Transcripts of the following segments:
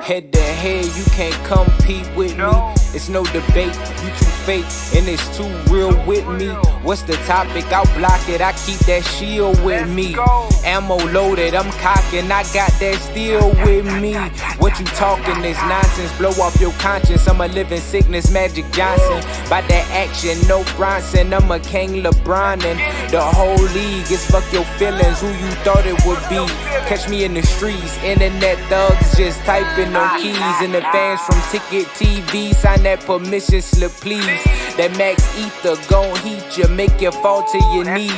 Head to head, you can't compete with me. It's no debate, you too fake, and it's too real with me. What's the topic? I'll block it, I keep that shield with me. Ammo loaded, I'm cocking, I got that steel with me. What you talking is nonsense, blow off your conscience. I'm a living sickness, Magic Johnson. By that action, no Bronson, I'm a King LeBron. And the whole league is fuck your feelings, who you thought it would be. Catch me in the streets, internet thugs just typing on keys. And the fans from Ticket TV, sign that permission slip please. That Max Ether gon' heat you, make you fall to your knees.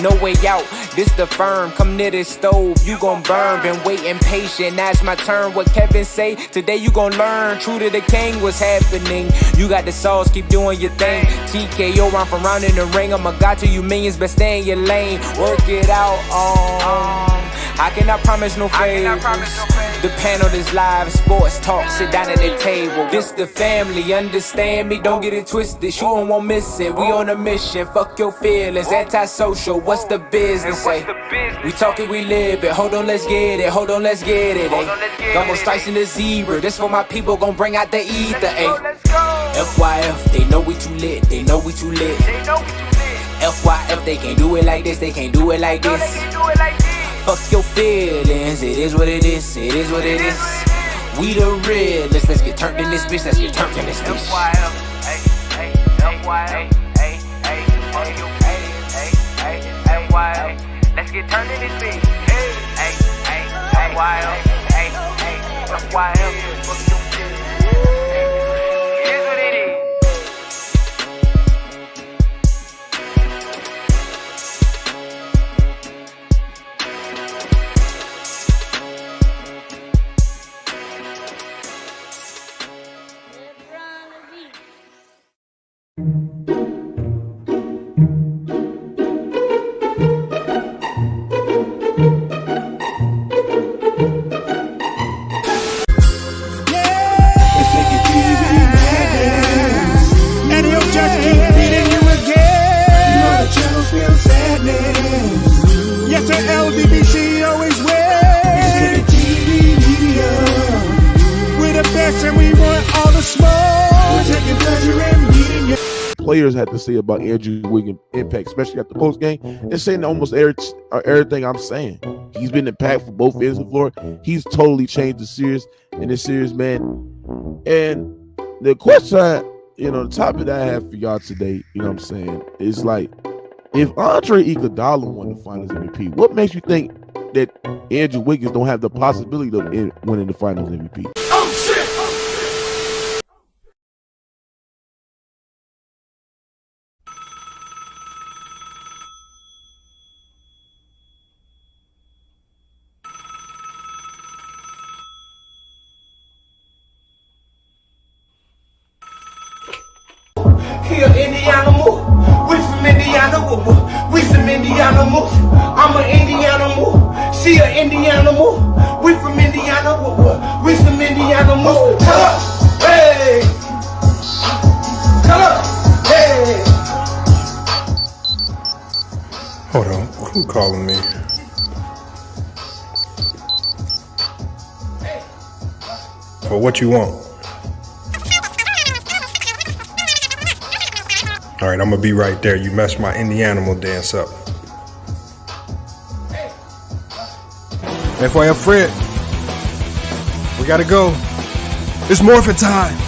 No way out, this the firm, come near this stove, you gon' burn. Been waiting patient, now it's my turn. What Kevin say, today you gon' learn. True to the King, what's happening? You got the sauce, keep doing your thing. TKO, round from round in the ring, I'm a god to you millions, but stay in your lane. Work it out, I cannot promise no favors. The panel is live, sports talk, sit down at the table. This the family, understand me, don't get it twisted. Shootin' won't miss it, we on a mission. Fuck your feelings, antisocial, what's the business say? We talk it, we live it, hold on, let's get it, hold on, let's get it, ayy. Almost slicing the zebra, this for my people, gon' bring out the ether, ayy. FYF, they know we too lit, they know we too lit. FYF, they can't do it like this, they can't do it like this. Fuck your feelings, it is what it is, it is what it is. We the realest, let's get turned in this bitch, let's get turned in this bitch. Let's get turned in this bitch. Players had to say about Andrew Wiggins' impact, especially at the post game, and saying almost everything I'm saying. He's been impactful both ends of the floor. He's totally changed the series in this series, man. And the question, the topic that I have for y'all today, you know what I'm saying, is like, if Andre Iguodala won the Finals MVP, what makes you think that Andrew Wiggins don't have the possibility of winning the Finals MVP? Here, Indiana move. We from Indiana, we some Indiana move. I'm an Indiana move. She an Indiana move. We from Indiana, we some Indiana move. Tell her, hey. Tell her, hey. Hold on, who calling me? For what you want? All right, I'm gonna be right there. You messed my Indianimal dance up. FYF Fred, we gotta go. It's morphin' time.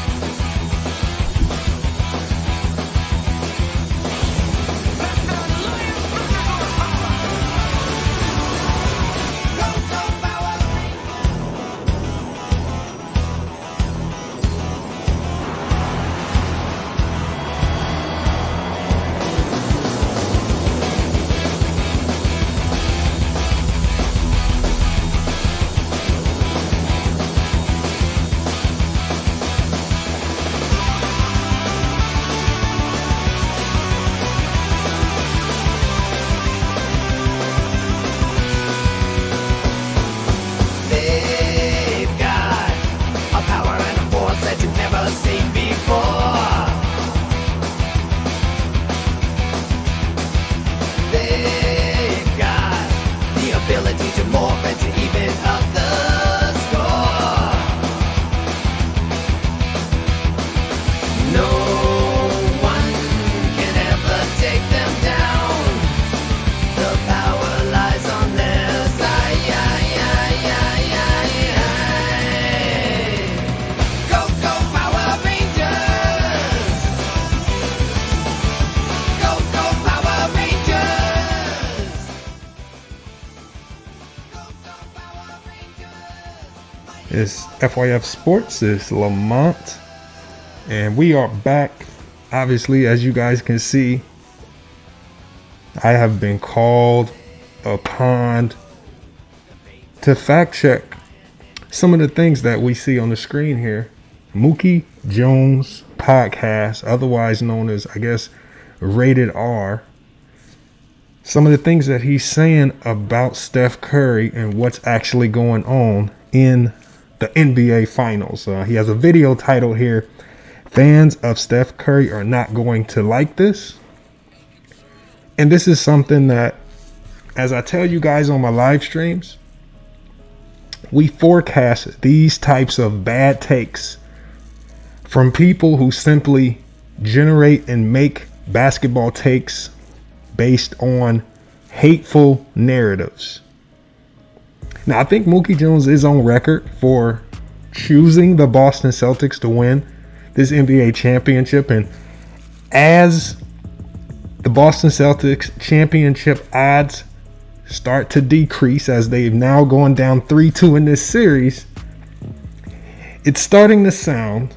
It's FYF Sports. It's Lamont. And we are back. Obviously, as you guys can see, I have been called upon to fact check some of the things that we see on the screen here. Mookie Jones podcast, otherwise known as, I guess, Rated R. Some of the things that he's saying about Steph Curry and what's actually going on in the NBA Finals. He has a video titled here, "Fans of Steph Curry are not going to like this." And this is something that, as I tell you guys on my live streams, we forecast these types of bad takes from people who simply generate and make basketball takes based on hateful narratives. Now, I think Mookie Jones is on record for choosing the Boston Celtics to win this NBA championship. And as the Boston Celtics championship odds start to decrease, as they've now gone down 3-2 in this series, it's starting to sound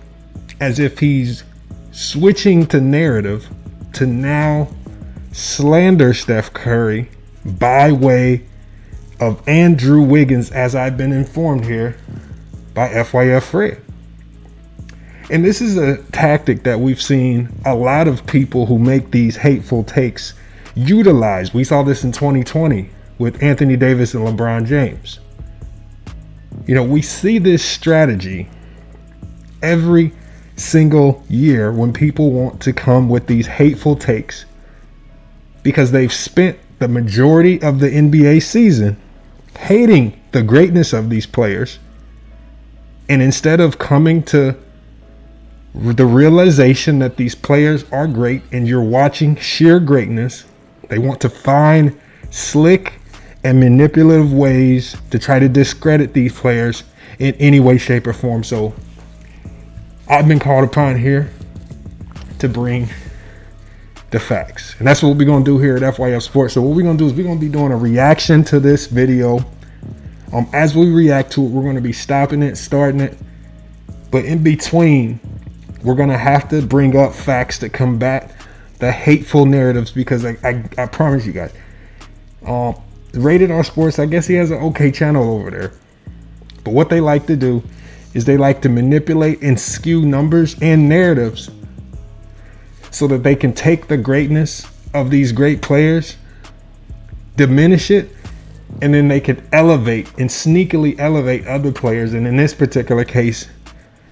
as if he's switching to narrative to now slander Steph Curry by way of Andrew Wiggins, as I've been informed here by FYF Fred. And this is a tactic that we've seen a lot of people who make these hateful takes utilize. We saw this in 2020 with Anthony Davis and LeBron James. You know, we see this strategy every single year when people want to come with these hateful takes because they've spent the majority of the NBA season hating the greatness of these players. And instead of coming to the realization that these players are great and you're watching sheer greatness, they want to find slick and manipulative ways to try to discredit these players in any way, shape, or form. So I've been called upon here to bring the facts. And that's what we're going to do here at FYF Sports. So what we're going to do is we're going to be doing a reaction to this video. As we react to it, we're going to be stopping it, starting it. But in between, we're going to have to bring up facts to combat the hateful narratives, because I promise you guys, Rated R Sports, I guess he has an okay channel over there. But what they like to do is they like to manipulate and skew numbers and narratives so that they can take the greatness of these great players, diminish it, and then they can elevate and sneakily elevate other players. And in this particular case,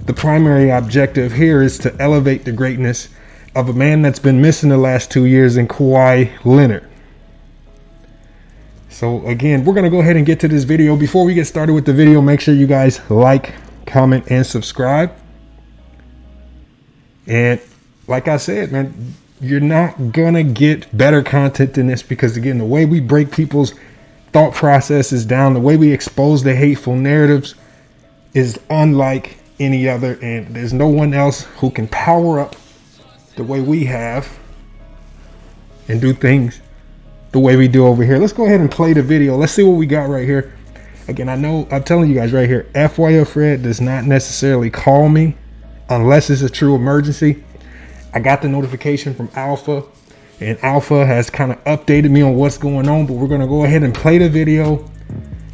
the primary objective here is to elevate the greatness of a man that's been missing the last 2 years in Kawhi Leonard. So again, we're going to go ahead and get to this video. Before we get started with the video, make sure you guys like, comment, and subscribe. And like I said, man, you're not going to get better content than this, because again, the way we break people's thought processes down, the way we expose the hateful narratives is unlike any other. And there's no one else who can power up the way we have and do things the way we do over here. Let's go ahead and play the video. Let's see what we got right here. Again, I know I'm telling you guys right here, FYF Fred does not necessarily call me unless it's a true emergency. I got the notification from Alpha, and Alpha has kind of updated me on what's going on, but we're going to go ahead and play the video,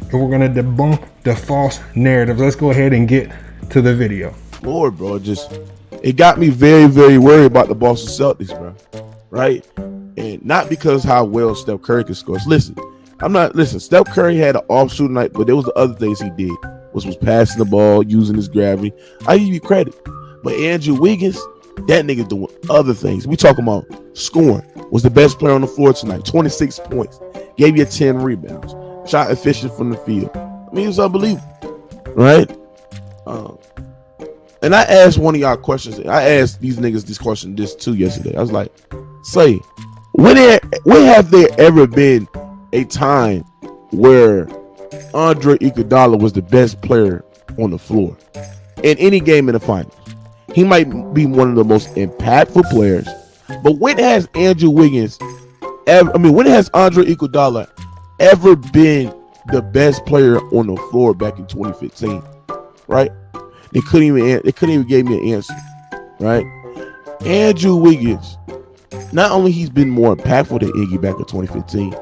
and we're going to debunk the false narratives. Let's go ahead and get to the video. Lord, bro, it got me very, very worried about the Boston Celtics, bro. Right? And not because how well Steph Curry can score. Listen, Steph Curry had an off shooting night, but there was the other things he did, which was passing the ball, using his gravity. I give you credit. But Andrew Wiggins, that nigga doing other things. We talking about scoring. Was the best player on the floor tonight. 26 points. Gave you 10 rebounds. Shot efficient from the field. I mean, it was unbelievable. Right? And I asked one of y'all questions. I asked these niggas this question too yesterday. I was like, say, when have there ever been a time where Andre Iguodala was the best player on the floor in any game in the finals? He might be one of the most impactful players, but when has Andrew Wiggins when has Andre Iguodala ever been the best player on the floor back in 2015? right? They couldn't even give me an answer, right? Andrew Wiggins, not only he's been more impactful than Iggy back in 2015,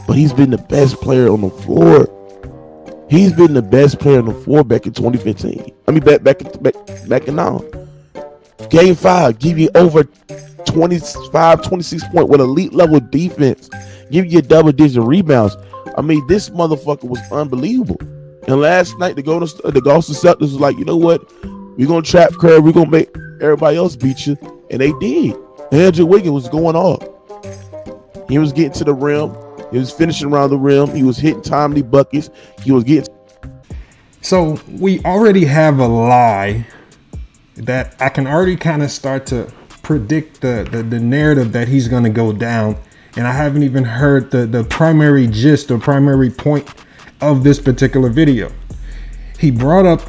but he's been the best player on the floor. He's been the best player on the floor back in 2015. I mean, back in now. Game 5, give you over 25, 26 points with elite level defense. Give you double-digit rebounds. I mean, this motherfucker was unbelievable. And last night, the Boston Celtics was like, you know what? We're going to trap Curry. We're going to make everybody else beat you. And they did. Andrew Wiggins was going off. He was getting to the rim. He was finishing around the rim. He was hitting timely buckets. He was getting. So we already have a lie that I can already kind of start to predict the narrative that he's going to go down. And I haven't even heard the primary gist or primary point of this particular video. He brought up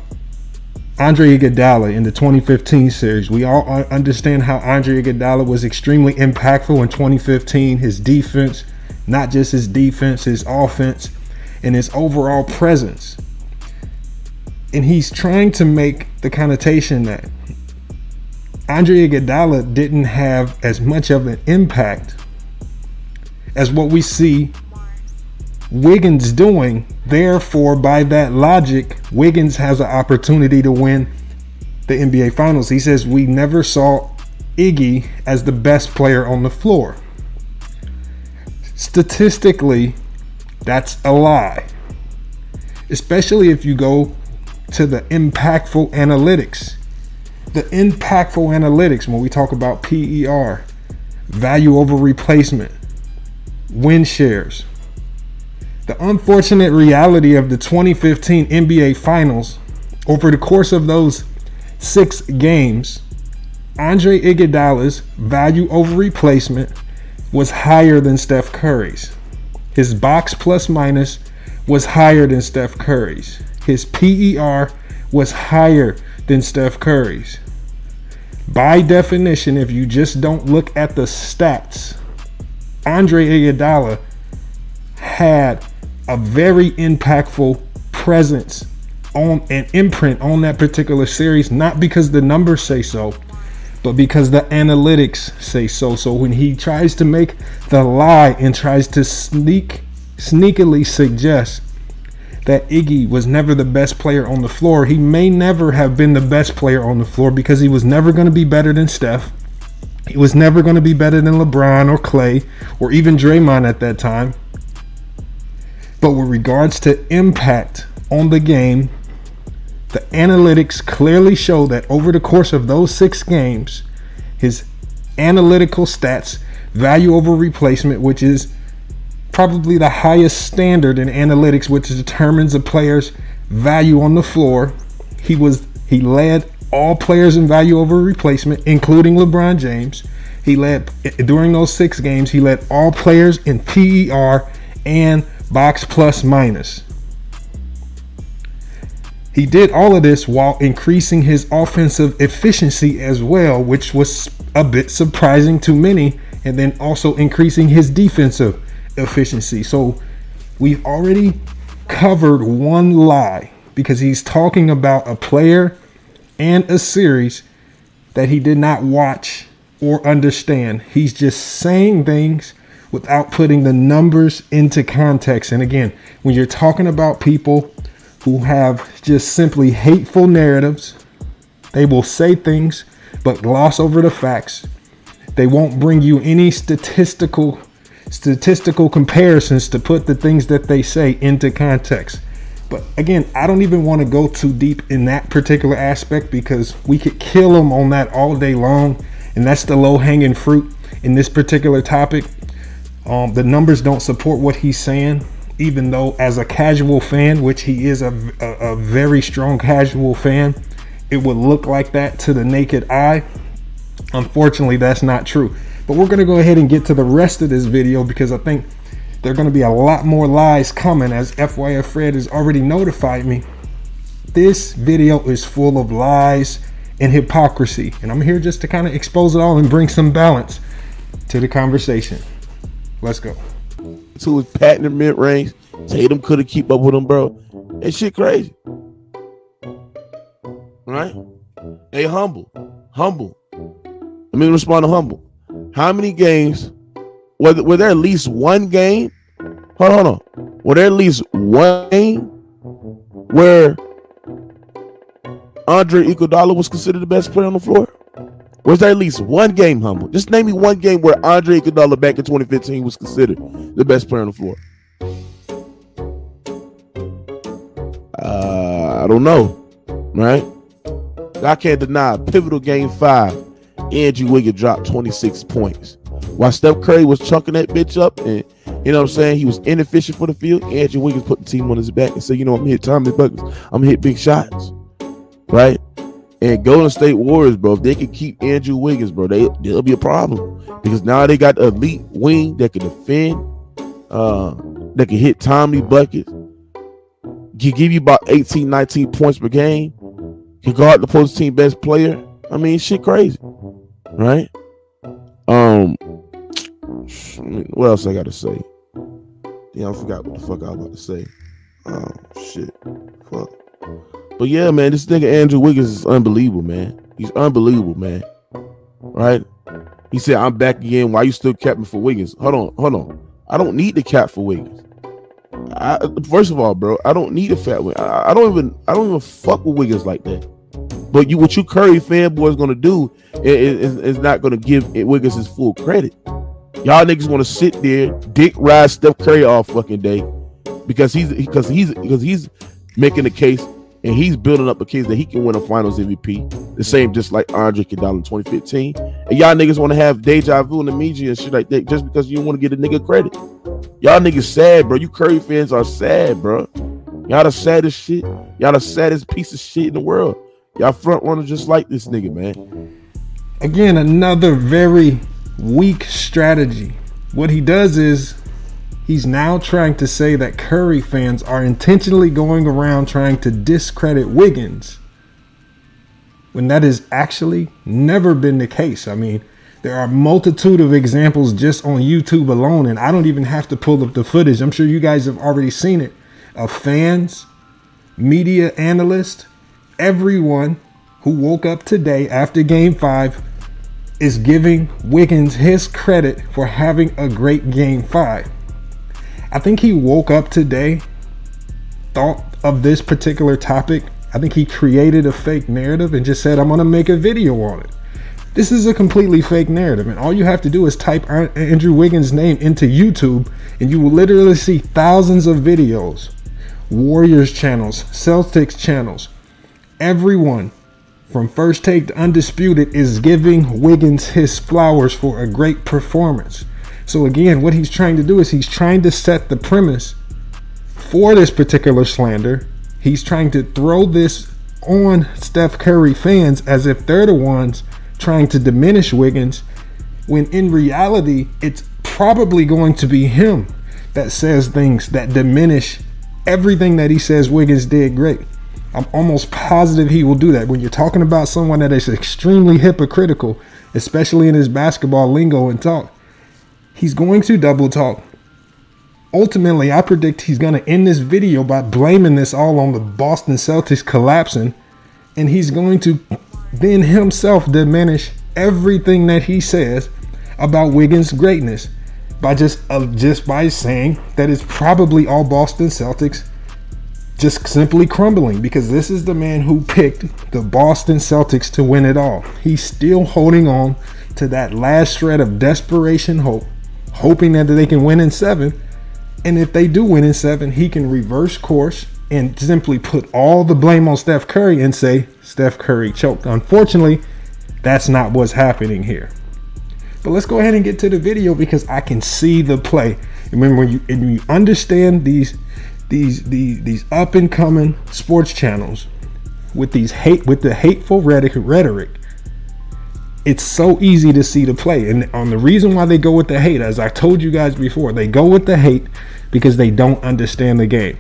Andre Iguodala in the 2015 series. We all understand how Andre Iguodala was extremely impactful in 2015. His defense, not just his defense, his offense, and his overall presence. And he's trying to make the connotation that Andre Iguodala didn't have as much of an impact as what we see Wiggins doing. Therefore, by that logic, Wiggins has an opportunity to win the NBA Finals. He says we never saw Iggy as the best player on the floor. Statistically, that's a lie. Especially if you go to the impactful analytics. The impactful analytics, when we talk about PER, value over replacement, win shares. The unfortunate reality of the 2015 NBA Finals, over the course of those 6 games, Andre Iguodala's value over replacement was higher than Steph Curry's. His box plus minus was higher than Steph Curry's. His PER was higher than Steph Curry's. By definition, if you just don't look at the stats, Andre Iguodala had a very impactful presence on an imprint on that particular series, not because the numbers say so, but because the analytics say so. So when he tries to make the lie and tries to sneakily suggest that Iggy was never the best player on the floor, he may never have been the best player on the floor because he was never going to be better than Steph. He was never going to be better than LeBron or Clay or even Draymond at that time. But with regards to impact on the game, the analytics clearly show that over the course of those 6 games, his analytical stats, value over replacement, which is probably the highest standard in analytics, which determines a player's value on the floor, he led all players in value over replacement, including LeBron James. He led, during those 6 games, he led all players in PER and box plus minus. He did all of this while increasing his offensive efficiency as well, which was a bit surprising to many, and then also increasing his defensive efficiency. So we've already covered one lie because he's talking about a player and a series that he did not watch or understand. He's just saying things without putting the numbers into context. And again, when you're talking about people who have just simply hateful narratives, they will say things but gloss over the facts. They won't bring you any statistical comparisons to put the things that they say into context. But again, I don't even want to go too deep in that particular aspect because we could kill them on that all day long, and that's the low-hanging fruit in this particular topic. The numbers don't support what he's saying, even though as a casual fan, which he is a very strong casual fan, it would look like that to the naked eye. Unfortunately, that's not true. But we're going to go ahead and get to the rest of this video because I think there are going to be a lot more lies coming, as FYF Fred has already notified me. This video is full of lies and hypocrisy, and I'm here just to kind of expose it all and bring some balance to the conversation. Let's go. To his patented mid-range, Tatum couldn't keep up with him, bro. That shit crazy. Right? Hey, humble. Let me respond to humble. How many games? Were there at least one game? Hold on. Were there at least one game where Andre Iguodala was considered the best player on the floor? Was there at least one game, humble? Just name me one game where Andre Iguodala back in 2015 was considered the best player on the floor. I don't know, right? I can't deny pivotal game 5. Andrew Wiggins dropped 26 points. While Steph Curry was chunking that bitch up and, you know what I'm saying, he was inefficient for the field, Andrew Wiggins put the team on his back and said, you know, I'm hit Tommy buckets. I'm gonna hit big shots, right? And Golden State Warriors, bro, if they can keep Andrew Wiggins, bro, there'll be a problem because now they got the elite wing that can defend, that can hit Tommy buckets, can give you about 18, 19 points per game, can guard the opposing team best player. I mean, shit crazy, right? What else I got to say? Yeah, I forgot what the fuck I was about to say. Oh, shit. Fuck. But yeah, man, this nigga Andrew Wiggins is unbelievable, man. He's unbelievable, man. Right? He said, I'm back again. Why you still capping for Wiggins? Hold on. I don't need the cap for Wiggins. First of all, bro, I don't need a fat wing. I don't even fuck with Wiggins like that. But what you Curry fanboys gonna do is not gonna give Wiggins his full credit. Y'all niggas want to sit there, dick ride Steph Curry all fucking day because he's making the case and he's building up a case that he can win a Finals MVP. The same, just like Andre Iguodala in 2015. And y'all niggas want to have deja vu in the media and shit like that just because you don't want to get a nigga credit. Y'all niggas sad, bro. You Curry fans are sad, bro. Y'all the saddest shit. Y'all the saddest piece of shit in the world. Y'all front runner just like this nigga, man. Again, another very weak strategy. What he does is he's now trying to say that Curry fans are intentionally going around trying to discredit Wiggins when that has actually never been the case. I mean, there are a multitude of examples just on YouTube alone, and I don't even have to pull up the footage. I'm sure you guys have already seen it, of fans, media analysts, everyone who woke up today after Game 5 is giving Wiggins his credit for having a great Game 5. I think he woke up today, thought of this particular topic. I think he created a fake narrative and just said, I'm going to make a video on it. This is a completely fake narrative, and all you have to do is type Andrew Wiggins' name into YouTube, and you will literally see thousands of videos. Warriors channels, Celtics channels, everyone from First Take to Undisputed is giving Wiggins his flowers for a great performance. So again, what he's trying to do is he's trying to set the premise for this particular slander. He's trying to throw this on Steph Curry fans as if they're the ones trying to diminish Wiggins, when in reality, it's probably going to be him that says things that diminish everything that he says Wiggins did great. I'm almost positive he will do that. When you're talking about someone that is extremely hypocritical, especially in his basketball lingo and talk, he's going to double talk. Ultimately, I predict he's going to end this video by blaming this all on the Boston Celtics collapsing, and he's going to then himself diminish everything that he says about Wiggins' greatness by just by saying that it's probably all Boston Celtics just simply crumbling, because this is the man who picked the Boston Celtics to win it all. He's still holding on to that last shred of desperation hope, hoping that they can win in 7. And if they do win in 7, he can reverse course and simply put all the blame on Steph Curry and say Steph Curry choked. Unfortunately, that's not what's happening here. But let's go ahead and get to the video, because I can see the play. Remember, when you understand these up and coming sports channels with the hateful rhetoric, it's so easy to see the play. And on the reason why they go with the hate, as I told you guys before, they go with the hate because they don't understand the game.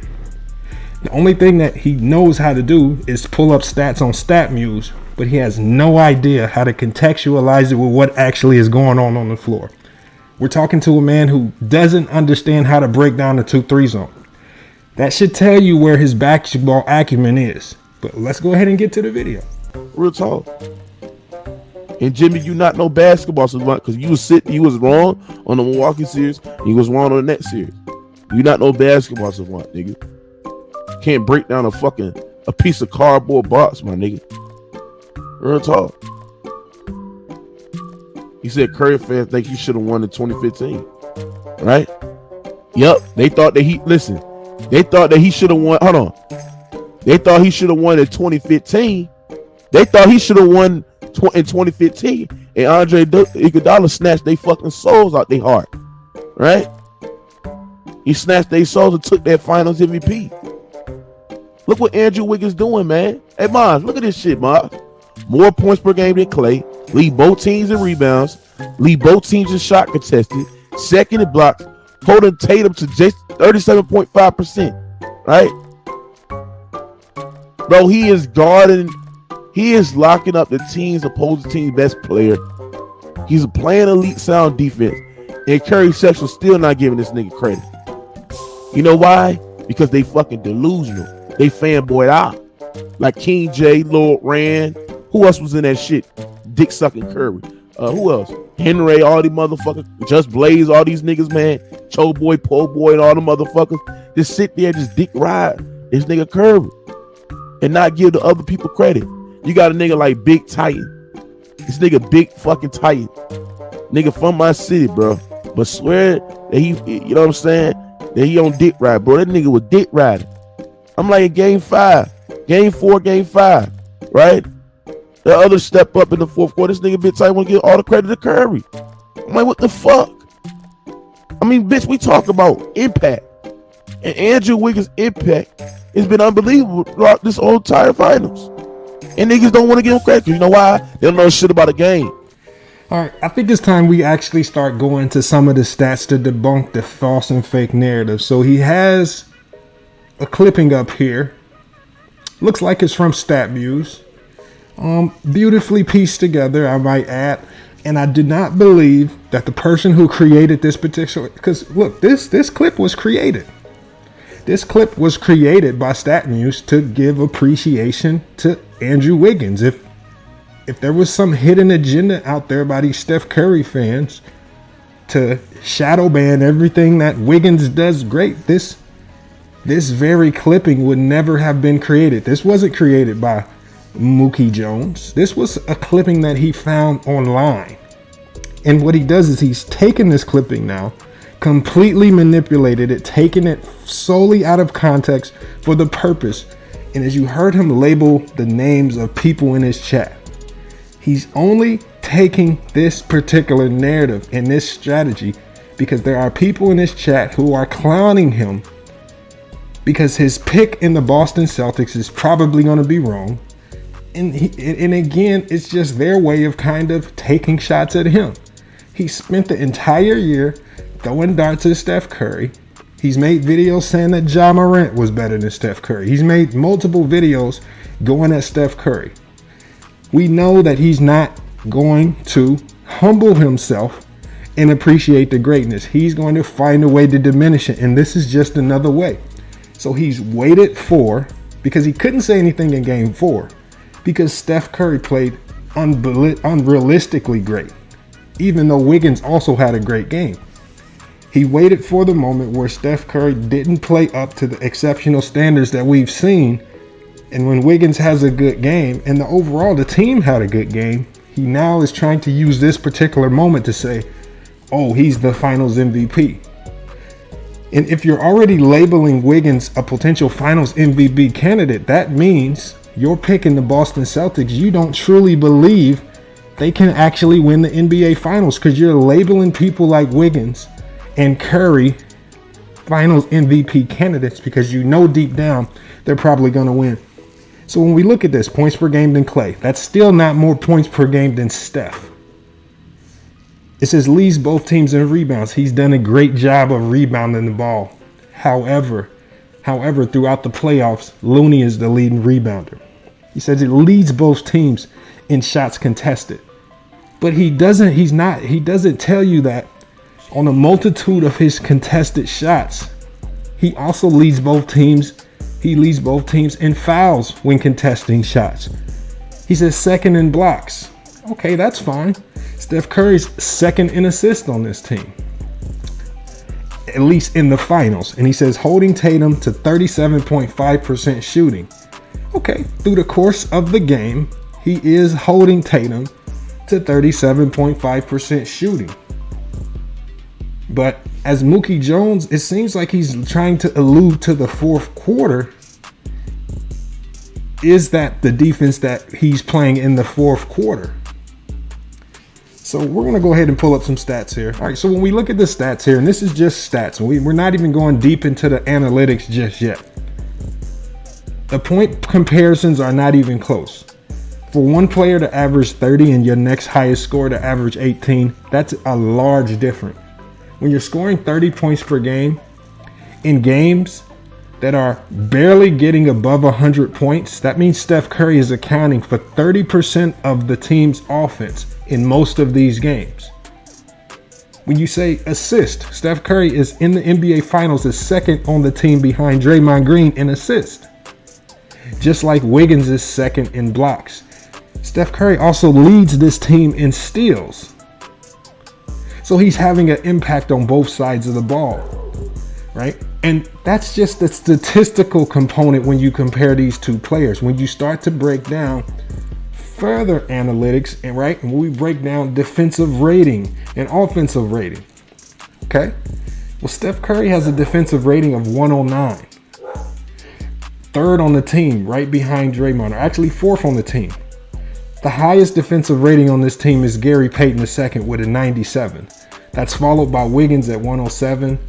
The only thing that he knows how to do is pull up stats on StatMuse, but he has no idea how to contextualize it with what actually is going on the floor. We're talking to a man who doesn't understand how to break down the 2-3 zone. That should tell you where his basketball acumen is. But let's go ahead and get to the video. Real talk. And Jimmy, you not no basketball savant because you was wrong on the Milwaukee series and you was wrong on the Nets series. You not no basketball savant, nigga. Can't break down a piece of cardboard box, my nigga. Real talk. He said Curry fans think he should have won in 2015. Right? Yep. They thought that he should have won. Hold on. They thought he should have won in 2015. They thought he should have won in 2015. And Andre Iguodala snatched their fucking souls out their heart. Right? He snatched their souls and took their finals MVP. Look what Andrew Wiggins doing, man. Hey, Mons, look at this shit, Mons. More points per game than Clay. Lead both teams in rebounds. Lead both teams in shot contested. Second in blocks. Holding Tatum to just 37.5%. Right? Bro, he is guarding. He is locking up the opposing team's best player. He's playing elite sound defense. And Curry Sexton still not giving this nigga credit. You know why? Because they fucking delusional. They fanboyed out. Like King J, Lord Rand. Who else was in that shit? Dick sucking Curry. Who else? Henry, all these motherfuckers. Just Blaze, all these niggas, man. Cho Boy, Po Boy, and all the motherfuckers. Just sit there, just dick ride this nigga Curry. And not give the other people credit. You got a nigga like Big Titan. This nigga Big fucking Titan. Nigga from my city, bro. But swear that he, you know what I'm saying? That he on dick ride, bro. That nigga was dick riding. I'm like in game 5. Game 4, game 5. Right? The other step up in the fourth quarter. This nigga Big Titan want to give all the credit to Curry. I'm like, what the fuck? I mean, bitch, we talk about impact. And Andrew Wiggins' impact has been unbelievable throughout this whole entire finals. And niggas don't want to give him credit. You know why? They don't know shit about a game. All right, I think it's time we actually start going to some of the stats to debunk the false and fake narrative. So he has a clipping up here. Looks like it's from StatViews. Beautifully pieced together, I might add. And I did not believe that the person who created this particular, because look, this clip was created. This clip was created by StatViews to give appreciation to Andrew Wiggins. If there was some hidden agenda out there by these Steph Curry fans to shadow ban everything that Wiggins does great, this very clipping would never have been created. This wasn't created by Mookie Jones. This was a clipping that he found online. And what he does is he's taken this clipping now, completely manipulated it, taken it solely out of context for the purpose. And as you heard him label the names of people in his chat, he's only taking this particular narrative and this strategy because there are people in his chat who are clowning him because his pick in the Boston Celtics is probably going to be wrong. And again, it's just their way of kind of taking shots at him. He spent the entire year throwing darts at Steph Curry. He's made videos saying that Ja Morant was better than Steph Curry. He's made multiple videos going at Steph Curry. We know that he's not going to humble himself and appreciate the greatness. He's going to find a way to diminish it. And this is just another way. So he's waited for, because he couldn't say anything in game 4, because Steph Curry played unrealistically great, even though Wiggins also had a great game. He waited for the moment where Steph Curry didn't play up to the exceptional standards that we've seen. And when Wiggins has a good game, and the team had a good game, he now is trying to use this particular moment to say, oh, he's the finals MVP. And if you're already labeling Wiggins a potential finals MVP candidate, that means you're picking the Boston Celtics. You don't truly believe they can actually win the NBA finals because you're labeling people like Wiggins and Curry finals MVP candidates because you know deep down they're probably going to win. So when we look at this, points per game than Clay, that's still not more points per game than Steph. It says leads both teams in rebounds. He's done a great job of rebounding the ball. However, throughout the playoffs, Looney is the leading rebounder. He says it leads both teams in shots contested. But he doesn't tell you that on a multitude of his contested shots, he also leads both teams. He leads both teams in fouls when contesting shots. He says second in blocks. Okay, that's fine. Steph Curry's second in assists on this team, at least in the finals. And he says holding Tatum to 37.5% shooting. Okay, through the course of the game, he is holding Tatum to 37.5% shooting. But as Mookie Jones, it seems like he's trying to allude to the fourth quarter. Is that the defense that he's playing in the fourth quarter? So we're going to go ahead and pull up some stats here. All right, so when we look at the stats here, and this is just stats, we're not even going deep into the analytics just yet. The point comparisons are not even close. For one player to average 30 and your next highest score to average 18, that's a large difference. When you're scoring 30 points per game in games that are barely getting above 100 points, that means Steph Curry is accounting for 30% of the team's offense in most of these games. When you say assist, Steph Curry is in the NBA Finals is second on the team behind Draymond Green in assist. Just like Wiggins is second in blocks. Steph Curry also leads this team in steals. So he's having an impact on both sides of the ball, right? And that's just the statistical component when you compare these two players. When you start to break down further analytics, and right, and when we break down defensive rating and offensive rating, okay? Well, Steph Curry has a defensive rating of 109. Third on the team, right behind Draymond, or actually fourth on the team. The highest defensive rating on this team is Gary Payton II with a 97. That's followed by Wiggins at 107,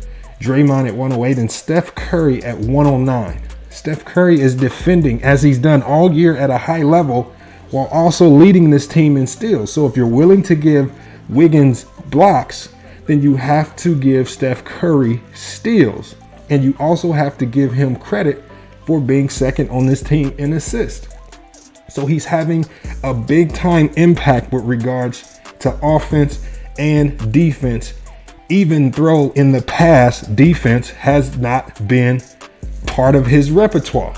Draymond at 108, and Steph Curry at 109. Steph Curry is defending as he's done all year at a high level while also leading this team in steals. So if you're willing to give Wiggins blocks, then you have to give Steph Curry steals. And you also have to give him credit for being second on this team in assists. So he's having a big time impact with regards to offense and defense, even though in the past defense has not been part of his repertoire.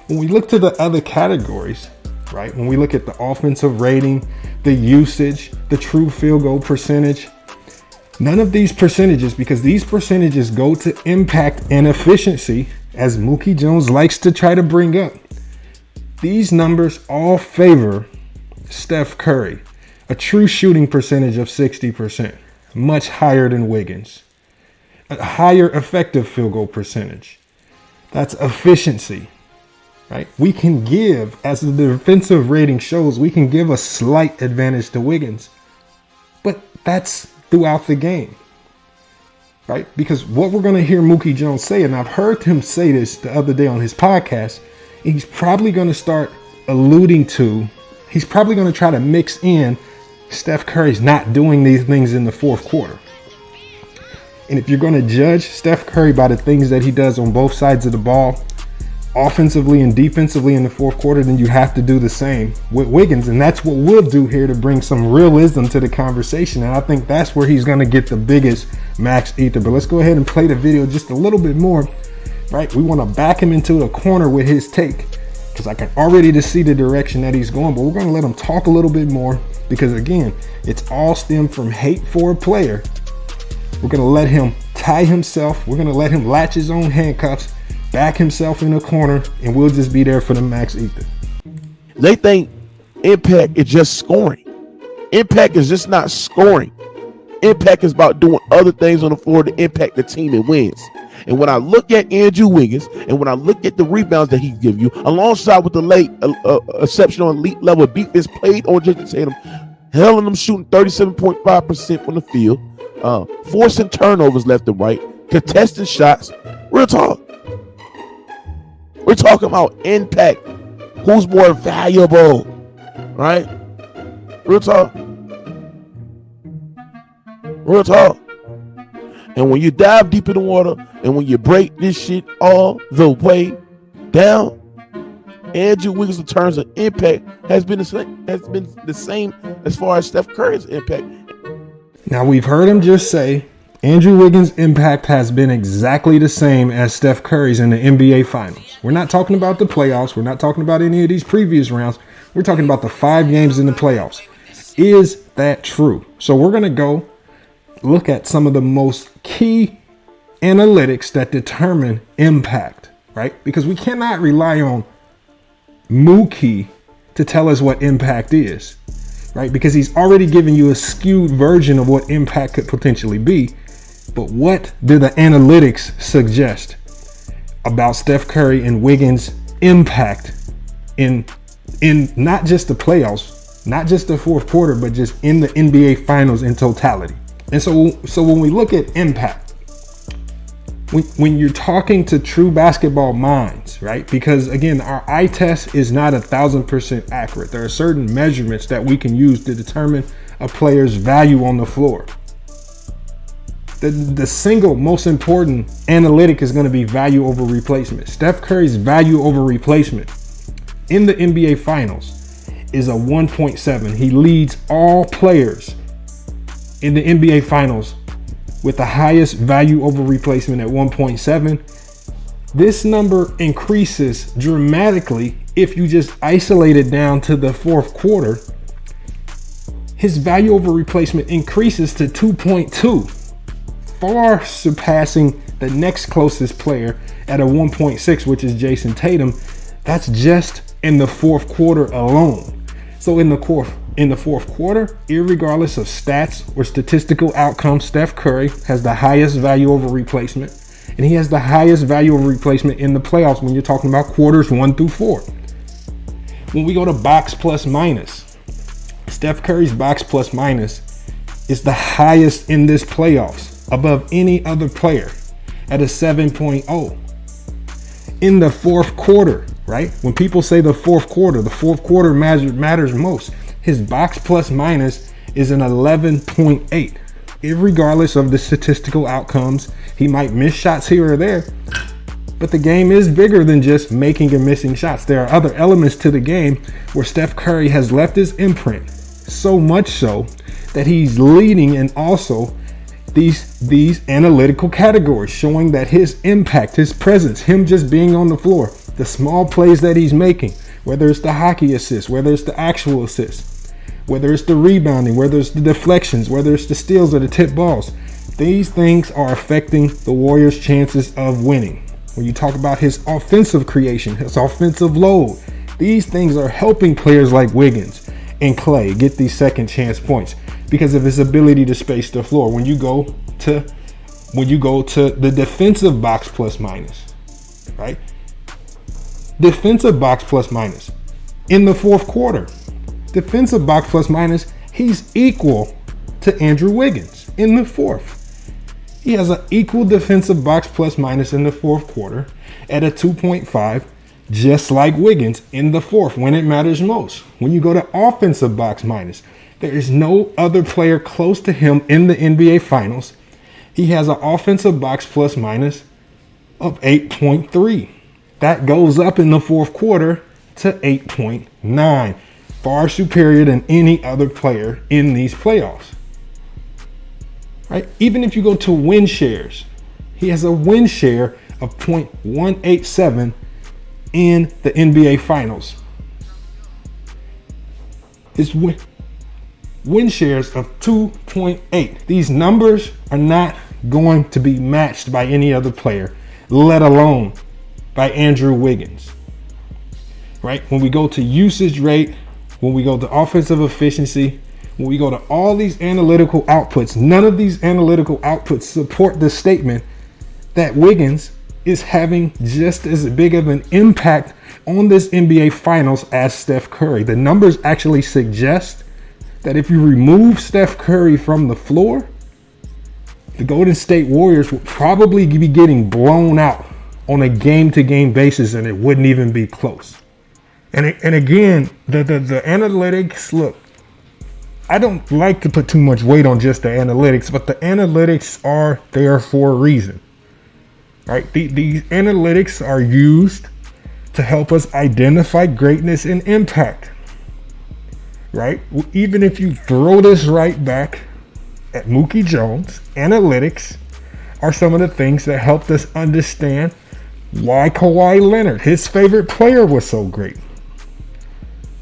When we look to the other categories, right? When we look at the offensive rating, the usage, the true field goal percentage, none of these percentages, because these percentages go to impact and efficiency, as Mookie Jones likes to try to bring up. These numbers all favor Steph Curry, a true shooting percentage of 60%, much higher than Wiggins, a higher effective field goal percentage. That's efficiency, right? We can give, as the defensive rating shows, we can give a slight advantage to Wiggins, but that's throughout the game, right? Because what we're going to hear Mookie Jones say, and I've heard him say this the other day on his podcast, he's probably going to start alluding to, he's probably going to try to mix in Steph Curry's not doing these things in the fourth quarter. And if you're going to judge Steph Curry by the things that he does on both sides of the ball, offensively and defensively in the fourth quarter, then you have to do the same with Wiggins. And that's what we'll do here to bring some realism to the conversation. And I think that's where he's going to get the biggest max ether. But let's go ahead and play the video just a little bit more, right? We want to back him into the corner with his take, because I can already see the direction that he's going. But we're going to let him talk a little bit more, because again, it's all stemmed from hate for a player. We're going to let him tie himself. We're going to let him latch his own handcuffs, back himself in a corner, and we'll just be there for the max ether. They think impact is just scoring. Impact is just not scoring. Impact is about doing other things on the floor to impact the team and wins. And when I look at Andrew Wiggins, and when I look at the rebounds that he gives you, alongside with the late exceptional elite level defense played on Jason Tatum, hailing them shooting 37.5% from the field, forcing turnovers left and right, contesting shots. Real talk. We're talking about impact. Who's more valuable, right? Real talk. Real talk. And when you dive deep in the water, and when you break this shit all the way down, Andrew Wiggins in terms of impact has been the same as far as Steph Curry's impact. Now we've heard him just say Andrew Wiggins' impact has been exactly the same as Steph Curry's in the NBA Finals. We're not talking about the playoffs. We're not talking about any of these previous rounds. We're talking about the 5 games in the playoffs. Is that true? So we're going to go look at some of the most key analytics that determine impact, right? Because we cannot rely on Mookie to tell us what impact is, right? Because he's already given you a skewed version of what impact could potentially be. But what do the analytics suggest about Steph Curry and Wiggins' impact in not just the playoffs, not just the fourth quarter, but just in the NBA Finals in totality? And so when we look at impact, when you're talking to true basketball minds, right? Because again, our eye test is not 1,000% accurate. There are certain measurements that we can use to determine a player's value on the floor. The single most important analytic is going to be value over replacement. Steph Curry's value over replacement in the NBA Finals is a 1.7. He leads all players in the NBA Finals with the highest value over replacement at 1.7. This number increases dramatically if you just isolate it down to the fourth quarter. His value over replacement increases to 2.2. Far surpassing the next closest player at a 1.6, which is Jason Tatum. That's just in the fourth quarter alone. So in the fourth quarter, irregardless of stats or statistical outcomes, Steph Curry has the highest value over replacement, and he has the highest value over replacement in the playoffs when you're talking about quarters 1 through 4. When we go to box plus minus, Steph Curry's box plus minus is the highest in this playoffs, above any other player at a 7.0. In the fourth quarter, right? When people say the fourth quarter matters most. His box plus minus is an 11.8. Irregardless of the statistical outcomes, he might miss shots here or there, but the game is bigger than just making and missing shots. There are other elements to the game where Steph Curry has left his imprint, so much so that he's leading in also these analytical categories, showing that his impact, his presence, him just being on the floor, the small plays that he's making, whether it's the hockey assist, whether it's the actual assist, whether it's the rebounding, whether it's the deflections, whether it's the steals or the tip balls, these things are affecting the Warriors' chances of winning. When you talk about his offensive creation, his offensive load, these things are helping players like Wiggins and Clay get these second chance points because of his ability to space the floor. When you go to the defensive box plus minus, right? Defensive box plus minus in the fourth quarter. Defensive box plus minus, he's equal to Andrew Wiggins in the fourth. He has an equal defensive box plus minus in the fourth quarter at a 2.5, just like Wiggins in the fourth when it matters most. When you go to offensive box minus, there is no other player close to him in the NBA Finals. He has an offensive box plus minus of 8.3. That goes up in the fourth quarter to 8.9. Far superior than any other player in these playoffs. Right? Even if you go to win shares, he has a win share of 0.187 in the NBA Finals. His win shares of 2.8. These numbers are not going to be matched by any other player, let alone by Andrew Wiggins. Right? When we go to usage rate, when we go to offensive efficiency, when we go to all these analytical outputs, none of these analytical outputs support the statement that Wiggins is having just as big of an impact on this NBA Finals as Steph Curry. The numbers actually suggest that if you remove Steph Curry from the floor, the Golden State Warriors would probably be getting blown out on a game-to-game basis, and it wouldn't even be close. And again, the analytics, look, I don't like to put too much weight on just the analytics, but the analytics are there for a reason. Right? These analytics are used to help us identify greatness and impact. Right? Even if you throw this right back at Mookie Jones, analytics are some of the things that helped us understand why Kawhi Leonard, his favorite player, was so great.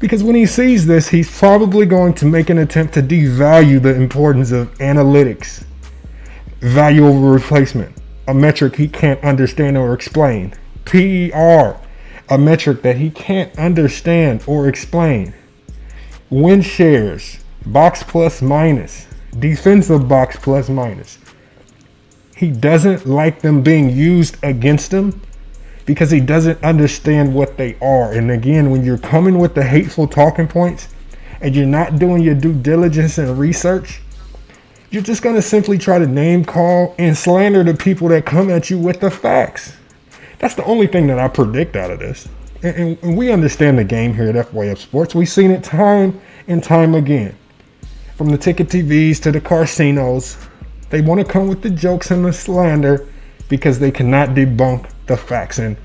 Because when he sees this, he's probably going to make an attempt to devalue the importance of analytics, value over replacement, a metric he can't understand or explain, PER, a metric that he can't understand or explain, win shares, box plus minus, defensive box plus minus. He doesn't like them being used against him because he doesn't understand what they are. And again, when you're coming with the hateful talking points and you're not doing your due diligence and research, you're just going to simply try to name call and slander the people that come at you with the facts. That's the only thing that I predict out of this. And we understand the game here at FYF Sports. We've seen it time and time again. From the ticket TVs to the casinos, they want to come with the jokes and the slander because they cannot debunk the facts. And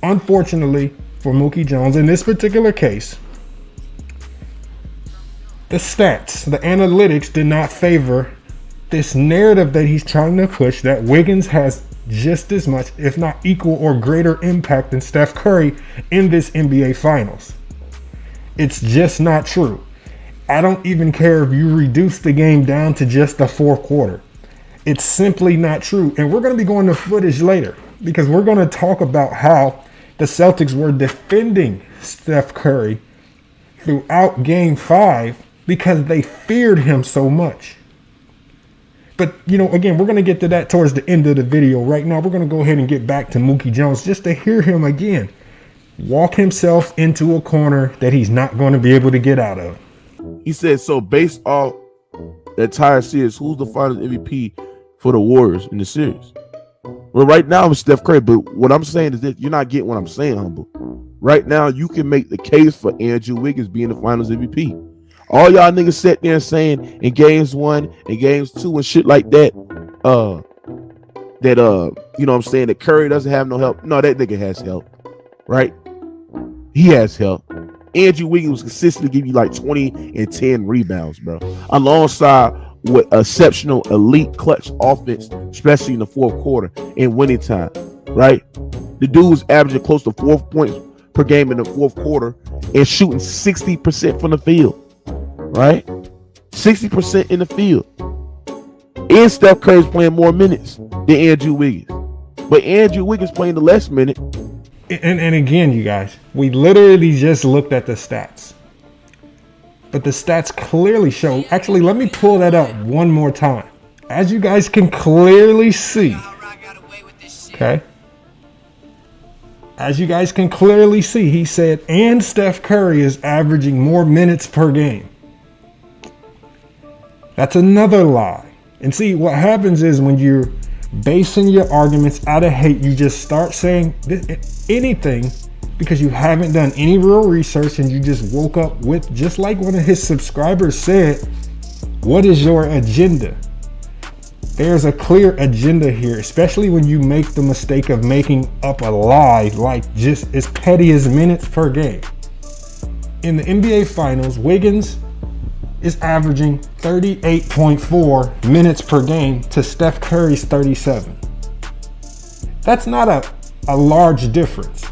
unfortunately for Mookie Jones, in this particular case, the stats, the analytics did not favor this narrative that he's trying to push, that Wiggins has just as much, if not equal or greater impact than Steph Curry in this NBA Finals. It's just not true. I don't even care if you reduce the game down to just the fourth quarter. It's simply not true. And we're going to be going to footage later because we're going to talk about how the Celtics were defending Steph Curry throughout Game 5 because they feared him so much. But, again, we're going to get to that towards the end of the video. Right now, we're going to go ahead and get back to Mookie Jones just to hear him again walk himself into a corner that he's not going to be able to get out of. He said, so based off the entire series, who's the finals MVP for the Warriors in the series? Well, right now, I'm Steph Curry, but what I'm saying is that you're not getting what I'm saying, Humble. Right now, you can make the case for Andrew Wiggins being the finals MVP. All y'all niggas sat there saying in games 1 and games 2 and shit like that, that Curry doesn't have no help. No, that nigga has help, right? He has help. Andrew Wiggins was consistently giving you like 20 and 10 rebounds, bro, alongside with exceptional elite clutch offense, especially in the fourth quarter in winning time, right? The dude was averaging close to 4 points per game in the fourth quarter and shooting 60% from the field. Right? 60% in the field. And Steph Curry's playing more minutes than Andrew Wiggins. But Andrew Wiggins playing the less minute. And again, you guys, we literally just looked at the stats. But the stats clearly show, actually, let me pull that up one more time. As you guys can clearly see, okay? As you guys can clearly see, he said, and Steph Curry is averaging more minutes per game. That's another lie. And see, what happens is when you're basing your arguments out of hate, you just start saying anything because you haven't done any real research and you just woke up with, just like one of his subscribers said, what is your agenda? There's a clear agenda here, especially when you make the mistake of making up a lie like just as petty as minutes per game. In the NBA Finals, Wiggins is averaging 38.4 minutes per game to Steph Curry's 37. That's not a large difference.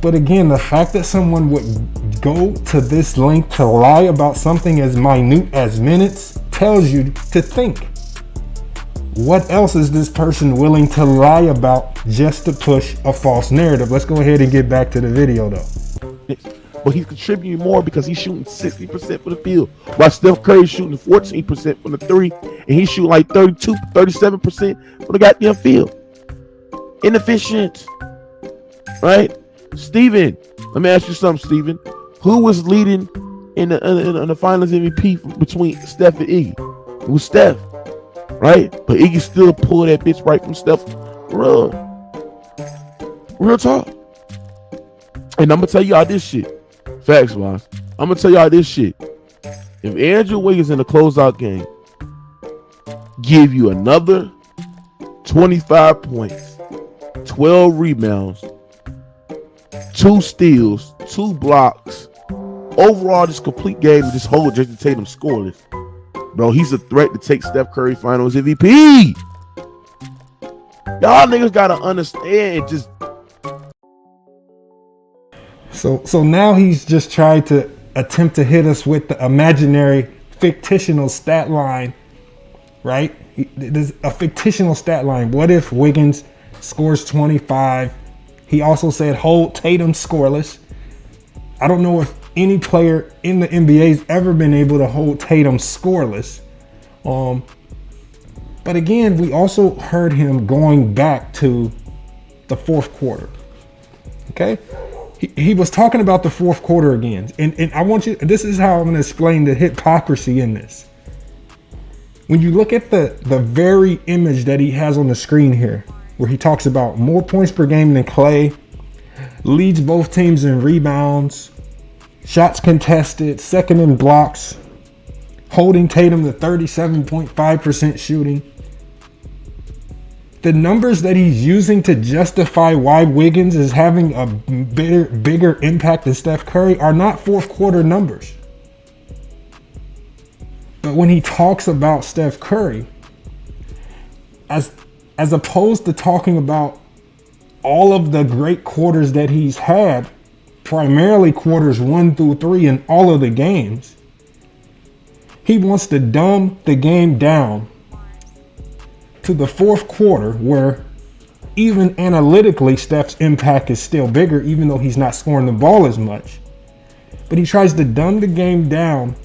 But again, the fact that someone would go to this length to lie about something as minute as minutes tells you to think. What else is this person willing to lie about just to push a false narrative? Let's go ahead and get back to the video though. But he's contributing more because he's shooting 60% from the field, while Steph Curry's shooting 14% from the three, and he's shooting like 32, 37% from the goddamn field. Inefficient, right? Steven, let me ask you something, Steven. Who was leading in the finals MVP between Steph and Iggy? It was Steph, right? But Iggy still pulled that bitch right from Steph. Real talk. And I'm gonna tell y'all this shit. Facts wise. I'm gonna tell y'all this shit. If Andrew Wiggins in the closeout game give you another 25 points, 12 rebounds, 2 steals, 2 blocks, overall this complete game with this whole Jason Tatum scoreless, bro, he's a threat to take Steph Curry Finals MVP. Y'all niggas gotta understand it. Just So now he's just tried to attempt to hit us with the imaginary fictional stat line, right? There's a fictional stat line. What if Wiggins scores 25? He also said hold Tatum scoreless. I don't know if any player in the NBA has ever been able to hold Tatum scoreless. But again, we also heard him going back to the fourth quarter. Okay? He was talking about the fourth quarter again. And I want you, this is how I'm going to explain the hypocrisy in this. When you look at the very image that he has on the screen here, where he talks about more points per game than Clay, leads both teams in rebounds, shots contested, second in blocks, holding Tatum to 37.5% shooting. The numbers that he's using to justify why Wiggins is having a bigger impact than Steph Curry are not fourth quarter numbers. But when he talks about Steph Curry, as opposed to talking about all of the great quarters that he's had, primarily quarters 1 through 3 in all of the games, he wants to dumb the game down to the fourth quarter, where even analytically Steph's impact is still bigger, even though he's not scoring the ball as much. But he tries to dumb the game down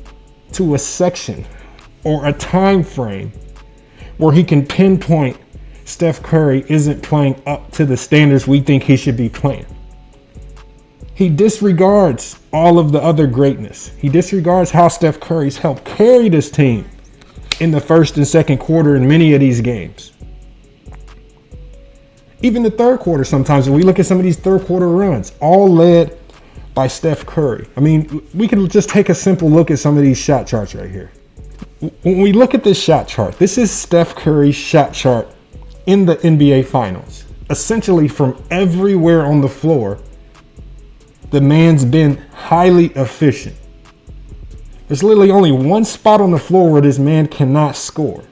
to a section or a time frame where he can pinpoint Steph Curry isn't playing up to the standards we think he should be playing. He disregards all of the other greatness. He disregards how Steph Curry's helped carry this team in the first and second quarter in many of these games. Even the third quarter sometimes, when we look at some of these third quarter runs, all led by Steph Curry. I mean, we can just take a simple look at some of these shot charts right here. When we look at this shot chart, this is Steph Curry's shot chart in the NBA Finals. Essentially from everywhere on the floor, the man's been highly efficient. There's literally only one spot on the floor where this man cannot score.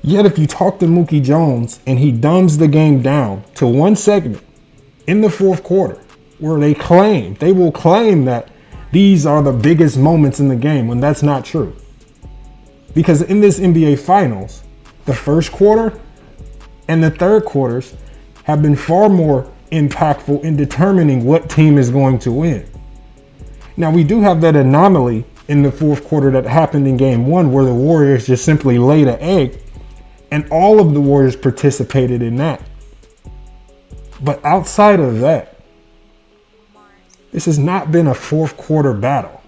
Yet if you talk to Mookie Jones and he dumbs the game down to one segment in the fourth quarter where they will claim that these are the biggest moments in the game, when that's not true. Because in this NBA Finals, the first quarter and the third quarters have been far more impactful in determining what team is going to win. Now, we do have that anomaly in the fourth quarter that happened in game one, where the Warriors just simply laid an egg, and all of the Warriors participated in that. But outside of that, this has not been a fourth quarter battle,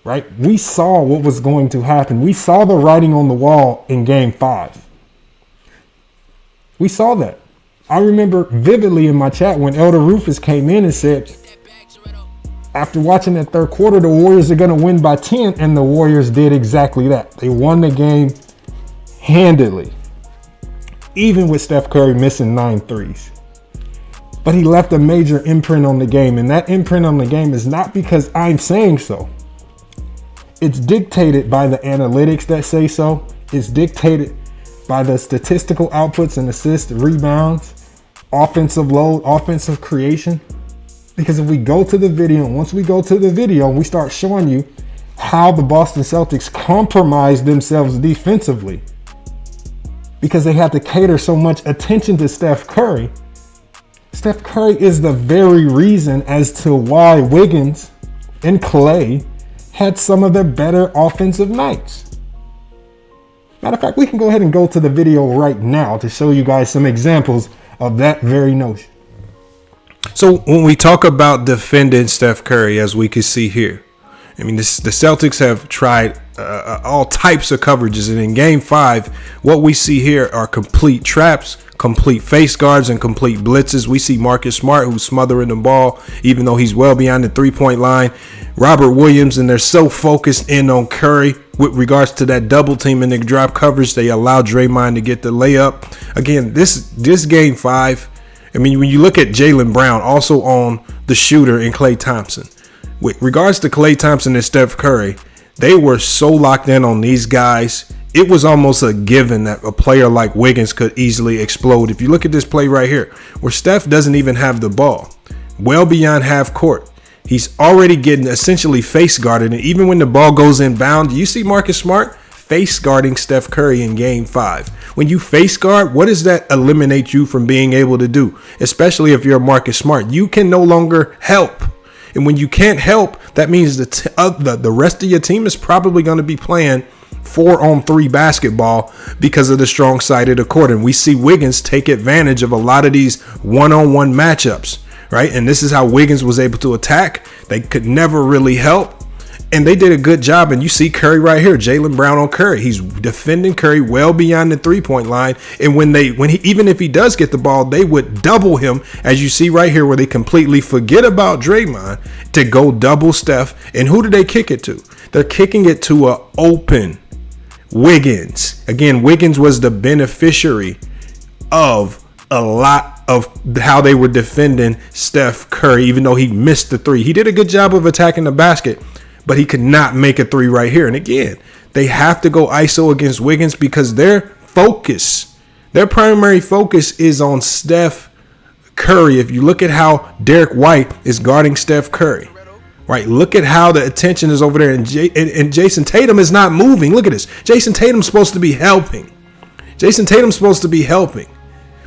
right? We saw what was going to happen. We saw the writing on the wall in game 5. We saw that. I remember vividly in my chat when Elder Rufus came in and said, after watching that third quarter, the Warriors are going to win by 10, and the Warriors did exactly that. They won the game handedly, even with Steph Curry missing 9 threes. But he left a major imprint on the game, and that imprint on the game is not because I'm saying so. It's dictated by the analytics that say so. It's dictated by the statistical outputs and assists, rebounds, offensive load, offensive creation. Because if we go to the video, and once we go to the video, we start showing you how the Boston Celtics compromised themselves defensively because they had to cater so much attention to Steph Curry. Steph Curry is the very reason as to why Wiggins and Clay had some of their better offensive nights. Matter of fact, we can go ahead and go to the video right now to show you guys some examples of that very notion. So when we talk about defending Steph Curry, as we can see here, I mean, the Celtics have tried all types of coverages. And in game 5, what we see here are complete traps, complete face guards, and complete blitzes. We see Marcus Smart, who's smothering the ball, even though he's well beyond the three-point line. Robert Williams, and they're so focused in on Curry with regards to that double team and the drop coverage. They allow Draymond to get the layup. Again, this game 5, I mean, when you look at Jaylen Brown, also on the shooter, and Klay Thompson. With regards to Klay Thompson and Steph Curry, they were so locked in on these guys. It was almost a given that a player like Wiggins could easily explode. If you look at this play right here, where Steph doesn't even have the ball, well beyond half court, He's already getting essentially face guarded. And even when the ball goes inbound, you see Marcus Smart face guarding Steph Curry in game 5. When you face guard, what does that eliminate you from being able to do? Especially if you're Marcus Smart, you can no longer help. And when you can't help, that means the rest of your team is probably going to be playing 4-on-3 basketball because of the strong side of the court. And we see Wiggins take advantage of a lot of these one-on-one matchups, right? And this is how Wiggins was able to attack. They could never really help. And they did a good job. And you see Curry right here, Jaylen Brown on Curry. He's defending Curry well beyond the 3-point line. And even if he does get the ball, they would double him, as you see right here, where they completely forget about Draymond to go double Steph. And who do they kick it to? They're kicking it to an open Wiggins. Again, Wiggins was the beneficiary of a lot of how they were defending Steph Curry, even though he missed the 3. He did a good job of attacking the basket, but he could not make a 3 right here. And again, they have to go ISO against Wiggins because their primary focus is on Steph Curry. If you look at how Derek White is guarding Steph Curry, right? Look at how the attention is over there. And Jason Tatum is not moving. Look at this. Jason Tatum's supposed to be helping.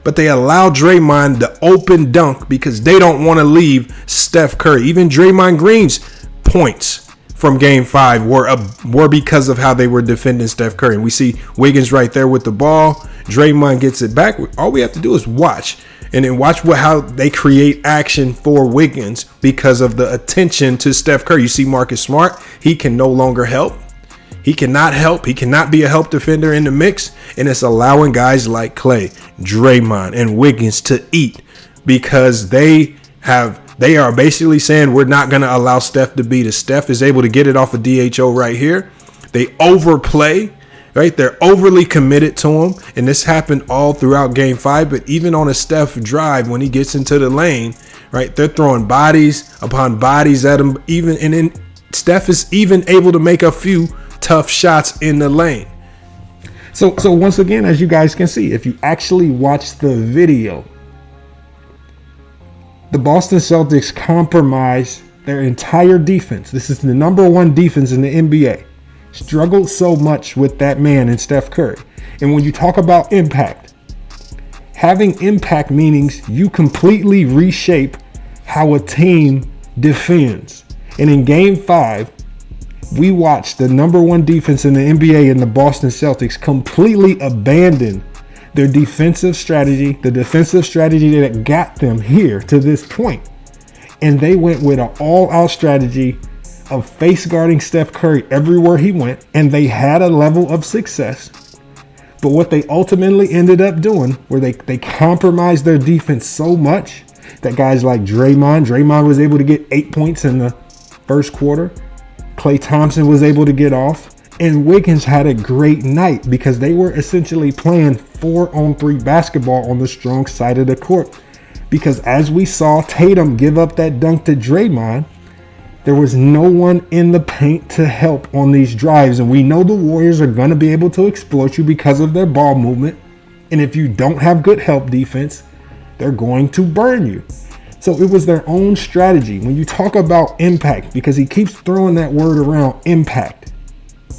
But they allow Draymond the open dunk because they don't want to leave Steph Curry. Even Draymond Green's points from game 5 were because of how they were defending Steph Curry. And we see Wiggins right there with the ball. Draymond gets it back. All we have to do is watch. And then watch how they create action for Wiggins because of the attention to Steph Curry. You see Marcus Smart. He can no longer help. He cannot help. He cannot be a help defender in the mix. And it's allowing guys like Clay, Draymond, and Wiggins to eat because they are basically saying we're not going to allow Steph to beat us. Steph is able to get it off of DHO right here. They overplay, right? They're overly committed to him. And this happened all throughout game 5. But even on a Steph drive, when he gets into the lane, right, they're throwing bodies upon bodies at him. And then Steph is even able to make a few tough shots in the lane. So once again, as you guys can see, if you actually watch the video, the Boston Celtics compromised their entire defense. This is the number 1 defense in the NBA. Struggled so much with that man in Steph Curry. And when you talk about impact, having impact means you completely reshape how a team defends. And in game 5, we watched the number 1 defense in the NBA and the Boston Celtics completely abandon their defensive strategy, the defensive strategy that got them here to this point. And they went with an all-out strategy of face guarding Steph Curry everywhere he went, and they had a level of success. But what they ultimately ended up doing, where they compromised their defense so much that guys like Draymond was able to get 8 points in the first quarter. Klay Thompson was able to get off. And Wiggins had a great night because they were essentially playing 4-on-3 basketball on the strong side of the court. Because as we saw Tatum give up that dunk to Draymond, there was no one in the paint to help on these drives. And we know the Warriors are going to be able to exploit you because of their ball movement. And if you don't have good help defense, they're going to burn you. So it was their own strategy. When you talk about impact, because he keeps throwing that word around, impact.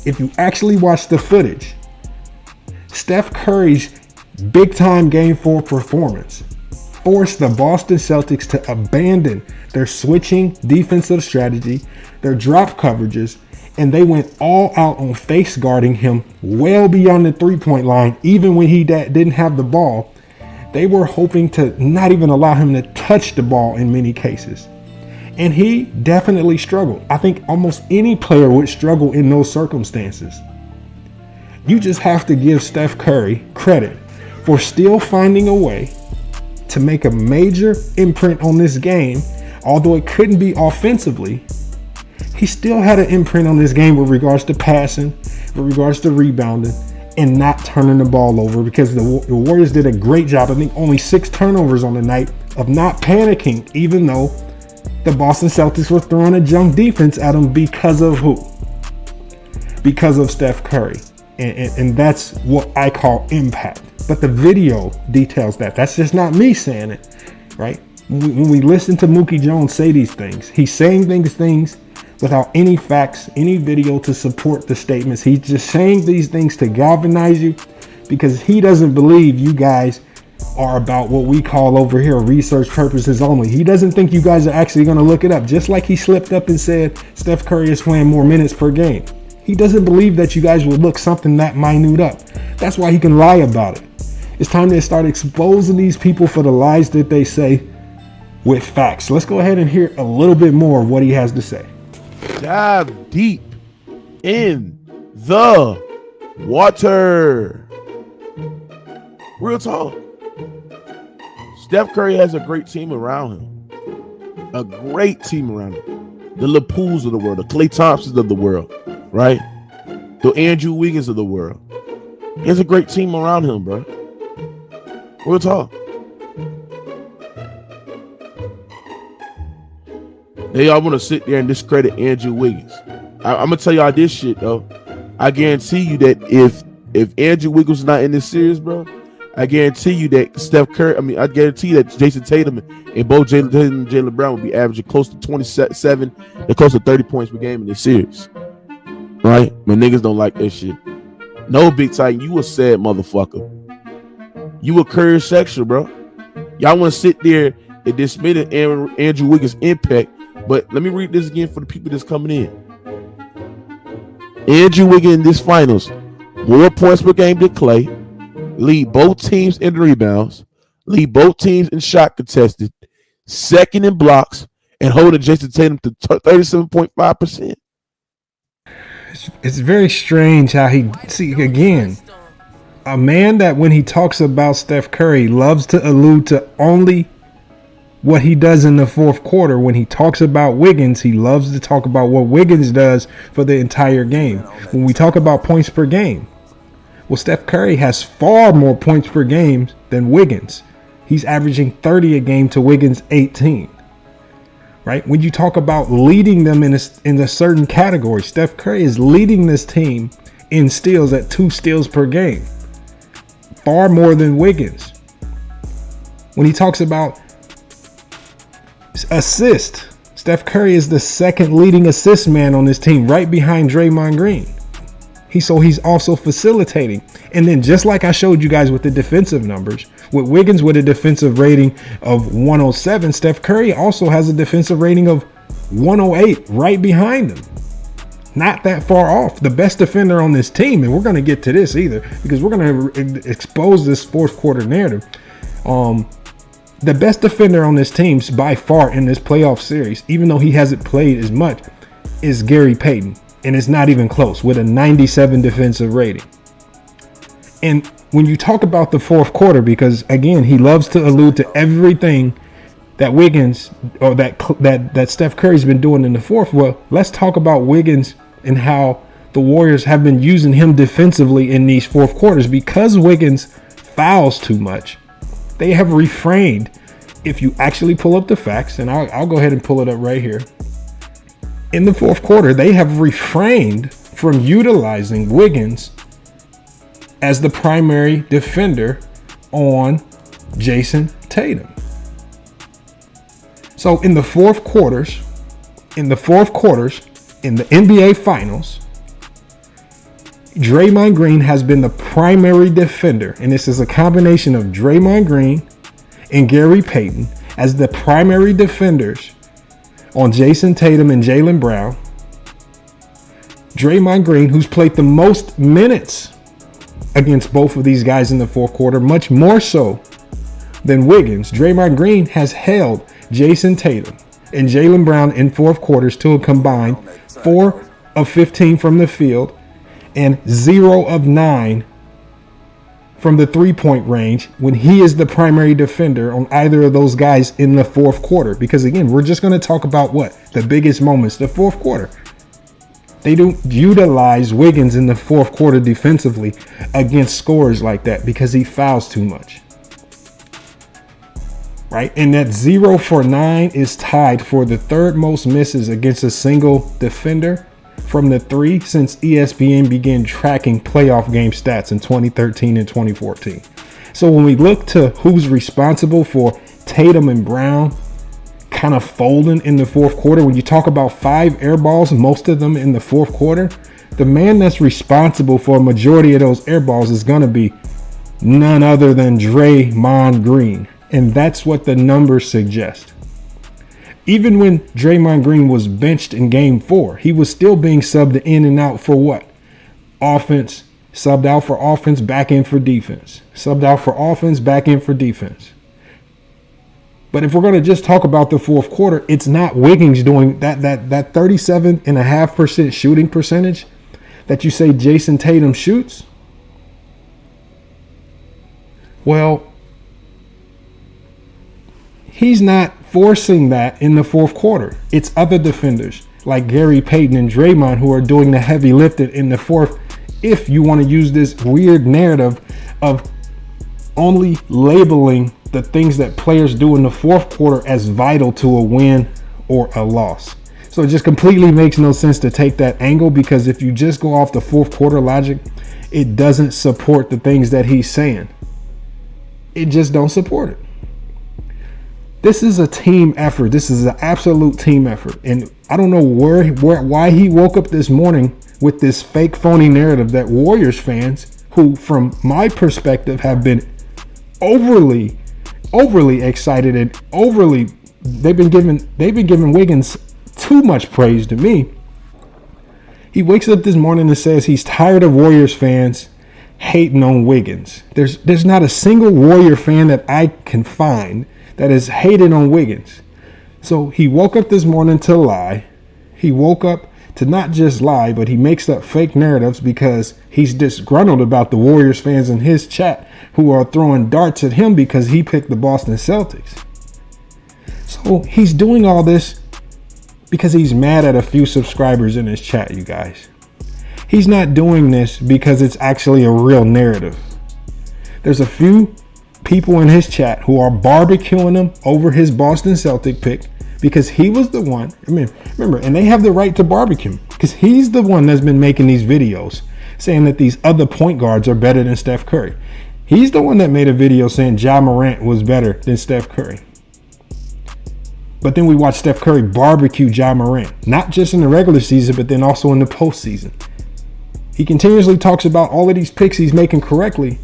If you actually watch the footage, Steph Curry's big-time Game 4 performance forced the Boston Celtics to abandon their switching defensive strategy, their drop coverages, and they went all out on face guarding him well beyond the 3-point line, even when he didn't have the ball. They were hoping to not even allow him to touch the ball in many cases. And he definitely struggled. I think almost any player would struggle in those circumstances. You just have to give Steph Curry credit for still finding a way to make a major imprint on this game. Although it couldn't be offensively, he still had an imprint on this game with regards to passing, with regards to rebounding, and not turning the ball over, because the Warriors did a great job. I think only 6 turnovers on the night of not panicking, even though the Boston Celtics were throwing a junk defense at them because of who? Because of Steph Curry. And that's what I call impact. But the video details that. That's just not me saying it, right? When we listen to Mookie Jones say these things, he's saying things without any facts, any video to support the statements. He's just saying these things to galvanize you because he doesn't believe you guys are about what we call over here research purposes only. He doesn't think you guys are actually going to look it up. Just like he slipped up and said Steph Curry is playing more minutes per game. He doesn't believe that you guys would look something that minute up. That's why he can lie about it. It's time to start exposing these people for the lies that they say with facts. Let's go ahead and hear a little bit more of what he has to say. Dive deep in the water. Real talk. Steph Curry has a great team around him. A great team around him. The LePools of the world, the Klay Thompsons of the world, right? The Andrew Wiggins of the world. He has a great team around him, bro. Real talk. They all want to sit there and discredit Andrew Wiggins. I'm gonna tell y'all this shit though. I guarantee you that if Andrew Wiggins is not in this series, bro, I guarantee you that Steph Curry. I guarantee you that Jason Tatum and both Jalen Tatum and Jaylen Brown will be averaging close to 27 and close to 30 points per game in this series. Right? But niggas don't like that shit. No, Big Titan, you a sad motherfucker. You a Curry sexual, bro. Y'all want to sit there and dismiss Andrew Wiggins' impact. But let me read this again for the people that's coming in. Andrew Wiggins in this finals, more points per game than Klay, lead both teams in rebounds, lead both teams in shot contested, second in blocks, and holding Jason Tatum to 37.5%. It's very strange how again, a man that when he talks about Steph Curry loves to allude to only what he does in the fourth quarter. When he talks about Wiggins, he loves to talk about what Wiggins does for the entire game. When we talk about points per game, well, Steph Curry has far more points per game than Wiggins. He's averaging 30 a game to Wiggins 18. Right? When you talk about leading them in a certain category, Steph Curry is leading this team in steals at 2 steals per game. Far more than Wiggins. When he talks about assist, Steph Curry is the second leading assist man on this team, right behind Draymond Green. He's also facilitating. And then just like I showed you guys with the defensive numbers, with Wiggins with a defensive rating of 107, Steph Curry also has a defensive rating of 108 right behind him. Not that far off. The best defender on this team, and we're going to get to this either because we're going to expose this fourth quarter narrative. The best defender on this team by far in this playoff series, even though he hasn't played as much, is Gary Payton. And it's not even close with a 97 defensive rating. And when you talk about the fourth quarter, because again, he loves to allude to everything that Wiggins or that Steph Curry's been doing in the fourth. Well, let's talk about Wiggins and how the Warriors have been using him defensively in these fourth quarters. Because Wiggins fouls too much, they have refrained. If you actually pull up the facts, and I'll go ahead and pull it up right here. In the fourth quarter, they have refrained from utilizing Wiggins as the primary defender on Jason Tatum. So in the fourth quarters, in the NBA Finals, Draymond Green has been the primary defender. And this is a combination of Draymond Green and Gary Payton as the primary defenders on Jason Tatum and Jaylen Brown. Draymond Green, who's played the most minutes against both of these guys in the fourth quarter, much more so than Wiggins. Draymond Green has held Jason Tatum and Jaylen Brown in fourth quarters to a combined 4 of 15 from the field and 0 of 9 from the three-point range when he is the primary defender on either of those guys in the fourth quarter. Because again, we're just going to talk about the biggest moments, the fourth quarter. They don't utilize Wiggins in the fourth quarter defensively against scorers like that because he fouls too much. Right? And that 0 for 9 is tied for the third most misses against a single defender from the three since ESPN began tracking playoff game stats in 2013 and 2014. So when we look to who's responsible for Tatum and Brown kind of folding in the fourth quarter. When you talk about 5 air balls, most of them in the fourth quarter, the man that's responsible for a majority of those air balls is going to be none other than Draymond Green. And that's what the numbers suggest. Even when Draymond Green was benched in game 4, he was still being subbed in and out for what? Offense, subbed out for offense, back in for defense. Subbed out for offense, back in for defense. But if we're going to just talk about the fourth quarter, it's not Wiggins doing that 37.5% shooting percentage that you say Jason Tatum shoots. Well, he's not forcing that in the fourth quarter. It's other defenders like Gary Payton and Draymond who are doing the heavy lifting in the fourth. If you want to use this weird narrative of only labeling the things that players do in the fourth quarter as vital to a win or a loss. So it just completely makes no sense to take that angle, because if you just go off the fourth quarter logic, it doesn't support the things that he's saying. It just don't support it. This is a team effort. This is an absolute team effort. And I don't know why he woke up this morning with this fake phony narrative that Warriors fans, who from my perspective have been overly excited and they've been giving Wiggins too much praise to me. He wakes up this morning and says he's tired of Warriors fans hating on Wiggins. There's not a single Warrior fan that I can find that is hating on Wiggins. So he woke up this morning to lie. He woke up to not just lie, but he makes up fake narratives because he's disgruntled about the Warriors fans in his chat who are throwing darts at him because he picked the Boston Celtics. So he's doing all this because he's mad at a few subscribers in his chat, you guys. He's not doing this because it's actually a real narrative. There's a few people in his chat who are barbecuing him over his Boston Celtic pick because he was the one. I mean, remember, and they have the right to barbecue him because he's the one that's been making these videos saying that these other point guards are better than Steph Curry. He's the one that made a video saying Ja Morant was better than Steph Curry. But then we watch Steph Curry barbecue Ja Morant, not just in the regular season, but then also in the postseason. He continuously talks about all of these picks he's making correctly,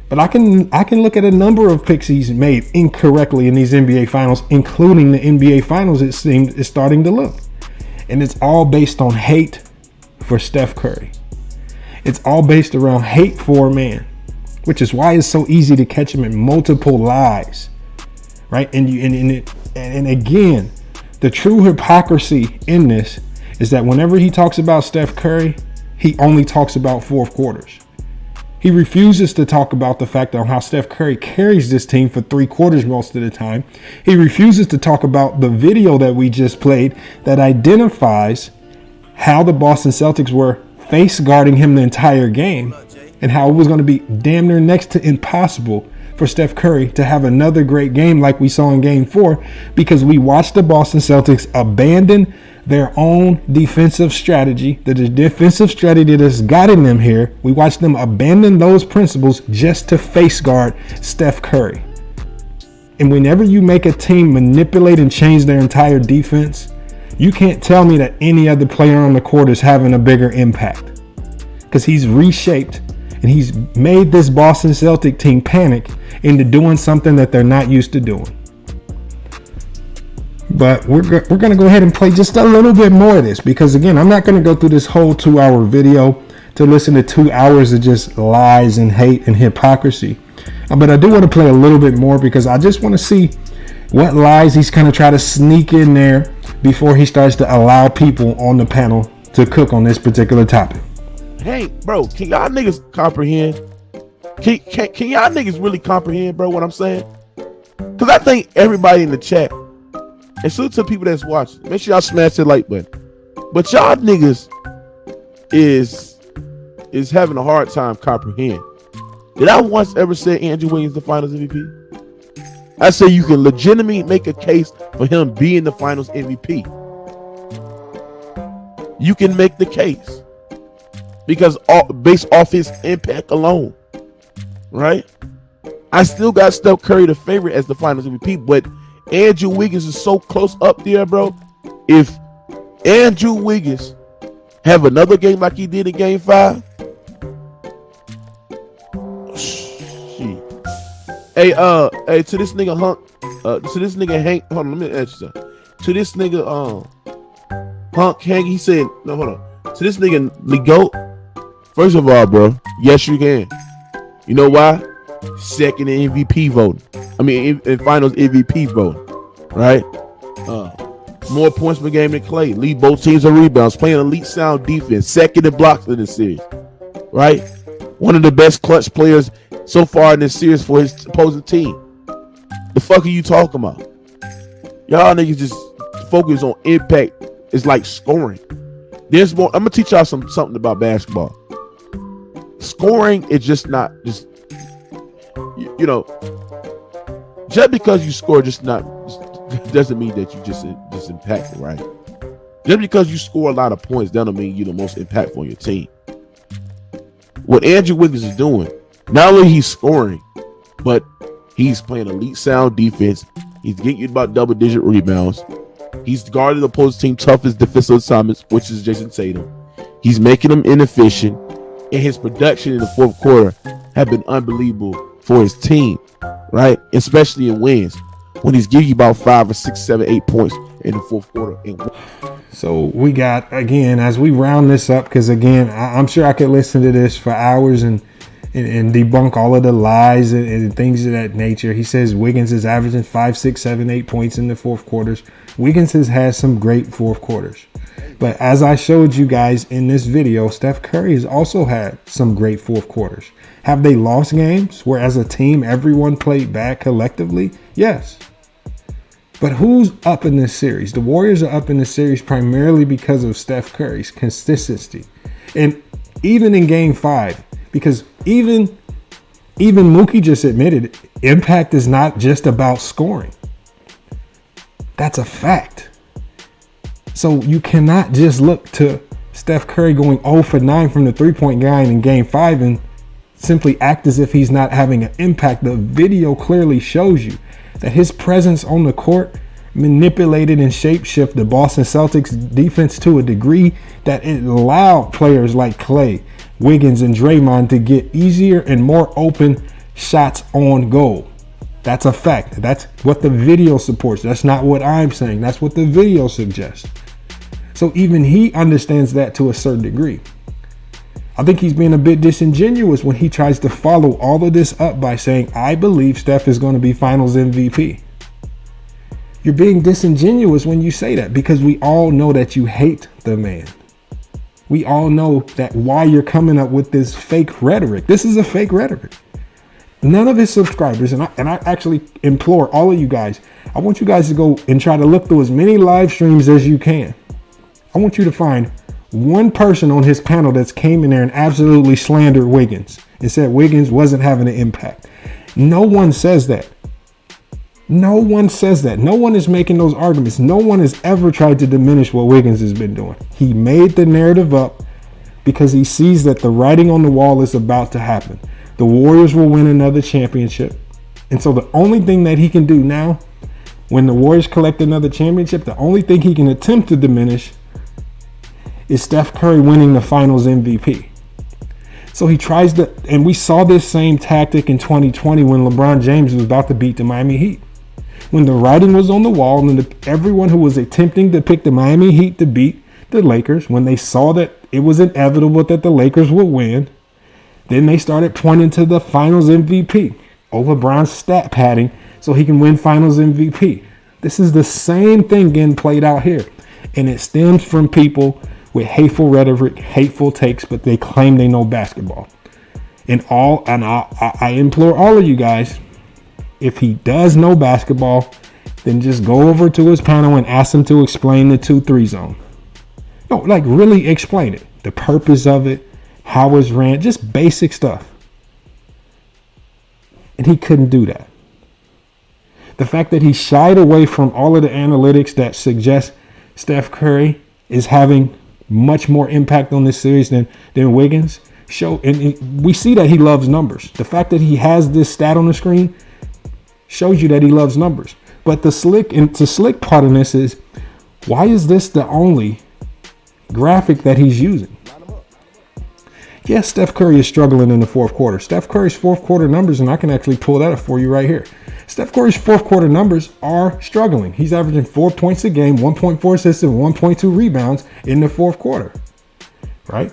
but I can look at a number of picks he's made incorrectly in these NBA Finals, including the NBA Finals. It seems is starting to look, and it's all based on hate for Steph Curry. It's all based around hate for a man, which is why it's so easy to catch him in multiple lies, right? And again, the true hypocrisy in this is that whenever he talks about Steph Curry, he only talks about fourth quarters. He refuses to talk about the fact on how Steph Curry carries this team for 3 quarters most of the time. He refuses to talk about the video that we just played that identifies how the Boston Celtics were face guarding him the entire game and how it was going to be damn near next to impossible for Steph Curry to have another great game like we saw in game 4, because we watched the Boston Celtics abandon their own defensive strategy, the defensive strategy that's gotten them here. We watched them abandon those principles just to face guard Steph Curry. And whenever you make a team manipulate and change their entire defense, you can't tell me that any other player on the court is having a bigger impact, because he's reshaped and he's made this Boston Celtic team panic into doing something that they're not used to doing. But we're going to go ahead and play just a little bit more of this, because again, I'm not going to go through this whole 2-hour video to listen to 2 hours of just lies and hate and hypocrisy. But I do want to play a little bit more because I just want to see what lies he's kind of try to sneak in there before he starts to allow people on the panel to cook on this particular topic. Hey, bro, can y'all niggas comprehend? Can y'all niggas really comprehend, bro, what I'm saying? Because I think everybody in the chat, and salute to the people that's watching, make sure y'all smash the like button. But y'all niggas is having a hard time comprehend. Did I once ever say Andrew Wiggins the Finals MVP? I say you can legitimately make a case for him being the Finals MVP. You can make the case because based off his impact alone, right? I still got Steph Curry the favorite as the Finals MVP, but Andrew Wiggins is so close up there, bro. If Andrew Wiggins have another game like he did in Game 5, shit. Hey, to this nigga Hank, hold on, let me ask you something. To this nigga, Hank, he said, no, hold on. To this nigga, Ligo, first of all, bro, yes, you can. You know why? Second in MVP voting. I mean, in Finals MVP voting, right? More points per game than Clay. Lead both teams in rebounds. Playing elite sound defense. Second in blocks in the series, right? One of the best clutch players so far in this series for his opposing team. The fuck are you talking about? Y'all niggas just focus on impact. It's like scoring. There's more. I'm gonna teach y'all something about basketball. Scoring is just not just you know. Just because you score, doesn't mean that you just impactful, right? Just because you score a lot of points, that don't mean you're the most impactful on your team. What Andrew Wiggins is doing, not only he's scoring, but he's playing elite sound defense. He's getting you about double-digit rebounds. He's guarded the opposing team toughest defensive assignments, which is Jason Tatum. He's making them inefficient, and his production in the fourth quarter have been unbelievable for his team, right? Especially in wins, when he's giving you about 5 or 6, 7, 8 points in the fourth quarter. So we got, again, as we round this up, because again, I'm sure I could listen to this for hours and debunk all of the lies and things of that nature. He says Wiggins is averaging 5, 6, 7, 8 points in the fourth quarters. Wiggins has had some great fourth quarters. But as I showed you guys in this video, Steph Curry has also had some great fourth quarters. Have they lost games where as a team everyone played bad collectively? Yes. But who's up in this series? The Warriors are up in this series primarily because of Steph Curry's consistency. And even in Game 5, because even Mookie just admitted impact is not just about scoring. That's a fact. So you cannot just look to Steph Curry going 0 for 9 from the three-point line in Game 5 and simply act as if he's not having an impact. The video clearly shows you that his presence on the court manipulated and shapeshift the Boston Celtics defense to a degree that it allowed players like Clay, Wiggins, and Draymond to get easier and more open shots on goal. That's a fact. That's what the video supports. That's not what I'm saying. That's what the video suggests. So even he understands that to a certain degree. I think he's being a bit disingenuous when he tries to follow all of this up by saying, I believe Steph is going to be Finals MVP. You're being disingenuous when you say that, because we all know that you hate the man. We all know that why you're coming up with this fake rhetoric. This is a fake rhetoric. None of his subscribers, and I actually implore all of you guys, I want you guys to go and try to look through as many live streams as you can. I want you to find one person on his panel that's came in there and absolutely slandered Wiggins and said Wiggins wasn't having an impact. No one says that. No one says that. No one is making those arguments. No one has ever tried to diminish what Wiggins has been doing. He made the narrative up because he sees that the writing on the wall is about to happen. The Warriors will win another championship. And so the only thing that he can do now, when the Warriors collect another championship, the only thing he can attempt to diminish is Steph Curry winning the Finals MVP. So he tries to, and we saw this same tactic in 2020 when LeBron James was about to beat the Miami Heat. When the writing was on the wall and everyone who was attempting to pick the Miami Heat to beat the Lakers, when they saw that it was inevitable that the Lakers would win, then they started pointing to the Finals MVP over LeBron's stat padding so he can win Finals MVP. This is the same thing getting played out here. And it stems from people with hateful rhetoric, hateful takes, but they claim they know basketball. And I implore all of you guys, if he does know basketball, then just go over to his panel and ask him to explain the 2-3 zone. No, like really explain it. The purpose of it, how it's ran, just basic stuff. And he couldn't do that. The fact that he shied away from all of the analytics that suggest Steph Curry is having much more impact on this series than Wiggins we see that he loves numbers. The fact that he has this stat on the screen shows you that he loves numbers. But the slick part of this is, why is this the only graphic that he's using? Yes, Steph Curry is struggling in the fourth quarter. Steph Curry's fourth quarter numbers, and I can actually pull that up for you right here. Steph Curry's fourth quarter numbers are struggling. He's averaging 4 points a game, 1.4 assists, and 1.2 rebounds in the fourth quarter, right?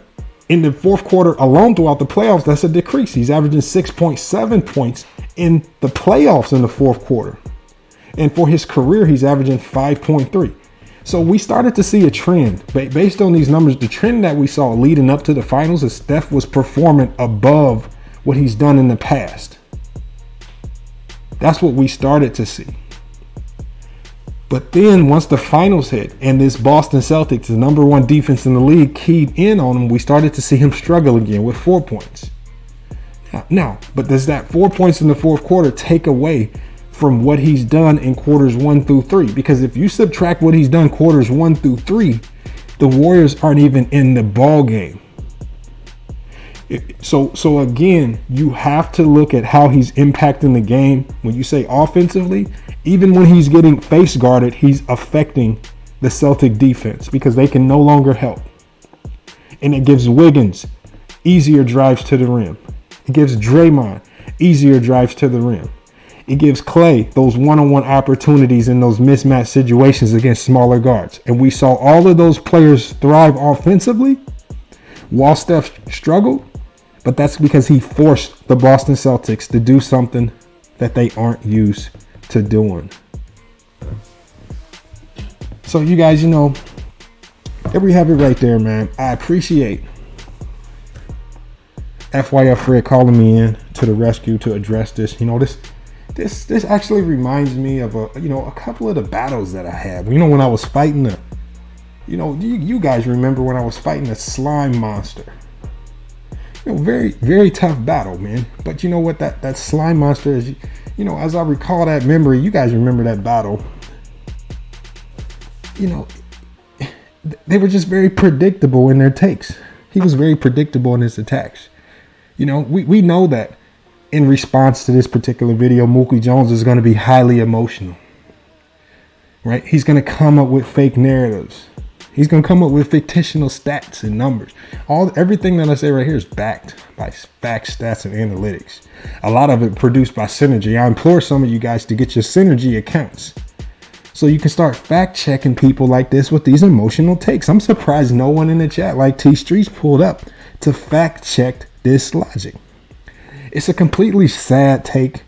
In the fourth quarter alone throughout the playoffs, that's a decrease. He's averaging 6.7 points in the playoffs in the fourth quarter. And for his career, he's averaging 5.3. So we started to see a trend based on these numbers. The trend that we saw leading up to the finals is Steph was performing above what he's done in the past. That's what we started to see. But then once the finals hit and this Boston Celtics, the number one defense in the league, keyed in on him, we started to see him struggle again with 4 points. Now, but does that 4 points in the fourth quarter take away from what he's done in quarters 1 through 3? Because if you subtract what he's done quarters 1 through 3, the Warriors aren't even in the ball game. So again, you have to look at how he's impacting the game. When you say offensively, even when he's getting face guarded, he's affecting the Celtic defense because they can no longer help. And it gives Wiggins easier drives to the rim. It gives Draymond easier drives to the rim. It gives Clay those one-on-one opportunities in those mismatch situations against smaller guards. And we saw all of those players thrive offensively while Steph struggled. But that's because he forced the Boston Celtics to do something that they aren't used to doing. So you guys, there we have it right there, man. I appreciate FYF Fred calling me in to the rescue to address this. This actually reminds me of a couple of the battles that I had. When I was fighting you guys remember when I was fighting a slime monster. Very, very tough battle, man. But you know what? That slime monster is, as I recall that memory, you guys remember that battle. They were just very predictable in their takes. He was very predictable in his attacks. We know that in response to this particular video, Mookie Jones is going to be highly emotional, right? He's going to come up with fake narratives. He's going to come up with fictional stats and numbers. Everything that I say right here is backed by facts, stats, and analytics. A lot of it produced by Synergy. I implore some of you guys to get your Synergy accounts so you can start fact checking people like this with these emotional takes. I'm surprised no one in the chat like T Streets pulled up to fact check this logic. It's a completely sad take,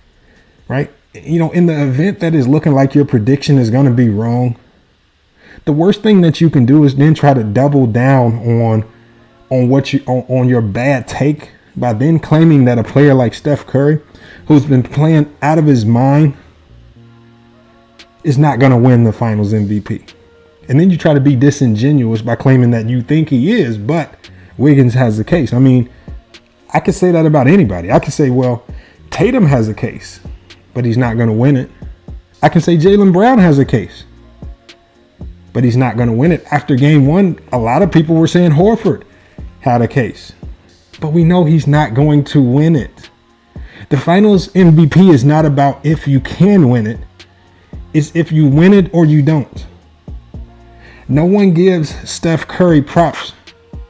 right? In the event that is looking like your prediction is going to be wrong, the worst thing that you can do is then try to double down on your bad take by then claiming that a player like Steph Curry, who's been playing out of his mind, is not going to win the finals MVP. And then you try to be disingenuous by claiming that you think he is, but Wiggins has the case. I could say that about anybody. I could say, well, Tatum has a case, but he's not going to win it. I can say Jaylen Brown has a case, but he's not going to win it. After game one, a lot of people were saying Horford had a case, but we know he's not going to win it. The finals MVP is not about if you can win it. It's if you win it or you don't. No one gives Steph Curry props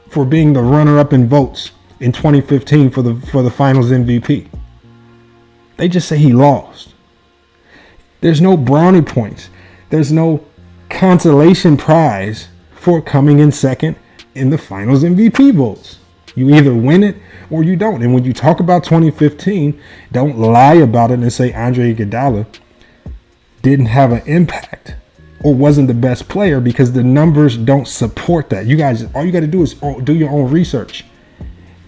for being the runner-up in votes in 2015 for the finals MVP. They just say he lost. There's no brownie points. There's no consolation prize for coming in second in the finals MVP votes. You either win it or you don't. And when you talk about 2015, don't lie about it and say Andre Iguodala didn't have an impact or wasn't the best player, because the numbers don't support that. You guys, all you got to do is do your own research.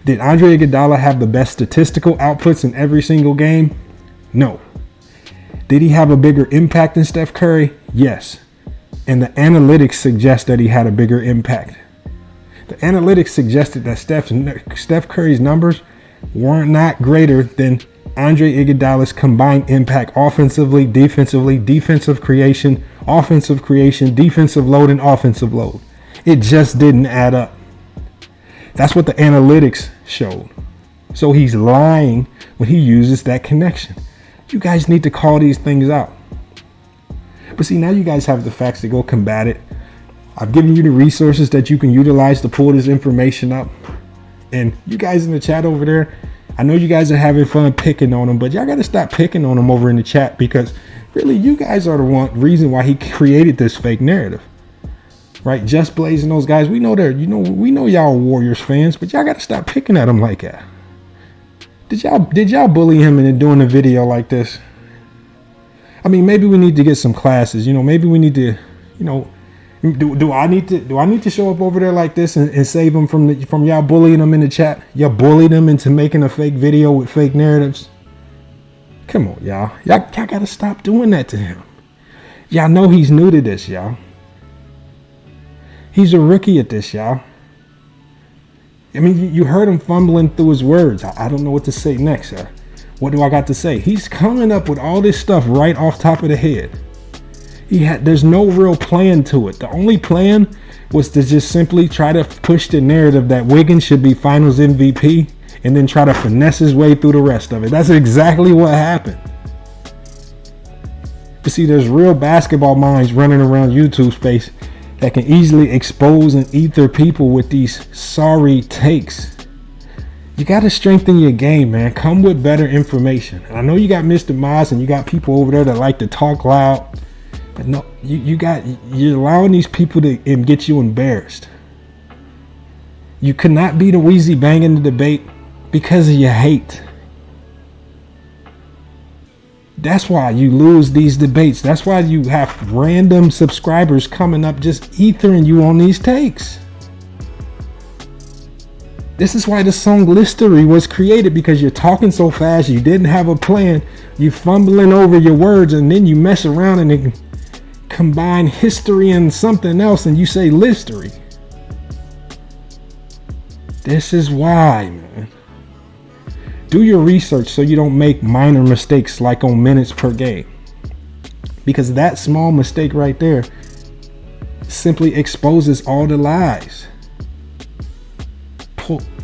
Did Andre Iguodala have the best statistical outputs in every single game? No. Did he have a bigger impact than Steph Curry? Yes. And the analytics suggest that he had a bigger impact. The analytics suggested that Steph Curry's numbers were not greater than Andre Iguodala's combined impact offensively, defensively, defensive creation, defensive load, and offensive load. It just didn't add up. That's what the analytics showed. So he's lying when he uses that connection. You guys need to call these things out. But see, now you guys have the facts to go combat it. I've given you the resources that you can utilize to pull this information up. And you guys in the chat over there, I know you guys are having fun picking on him, but y'all got to stop picking on him over in the chat, because really you guys are the reason why he created this fake narrative. Right? Just Blaze and those guys, we know we know y'all are Warriors fans, but y'all got to stop picking at him like that. Did y'all bully him into doing a video like this? I mean, maybe we need to get some classes. Maybe we need to, do I need to show up over there like this and save him from y'all bullying him in the chat? Y'all bullied him into making a fake video with fake narratives. Come on, y'all. Y'all got to stop doing that to him. Y'all know he's new to this, y'all. He's a rookie at this, y'all. I mean, you heard him fumbling through his words. I don't know what to say next, sir. What do I got to say? He's coming up with all this stuff right off top of the head. There's no real plan to it. The only plan was to just simply try to push the narrative that Wiggins should be Finals MVP and then try to finesse his way through the rest of it. That's exactly what happened. But see, there's real basketball minds running around YouTube space that can easily expose and ether people with these sorry takes. You got to strengthen your game, man. Come with better information. And I know you got Mr. Moss and you got people over there that like to talk loud. But no, you're allowing these people to get you embarrassed. You could not beat Aweezy Bang in the debate because of your hate. That's why you lose these debates. That's why you have random subscribers coming up just ethering you on these takes. This is why the song Listery was created, because you're talking so fast, you didn't have a plan, you fumbling over your words, and then you mess around and then combine history and something else and you say Listery. This is why, man. Do your research so you don't make minor mistakes like on minutes per game. Because that small mistake right there simply exposes all the lies.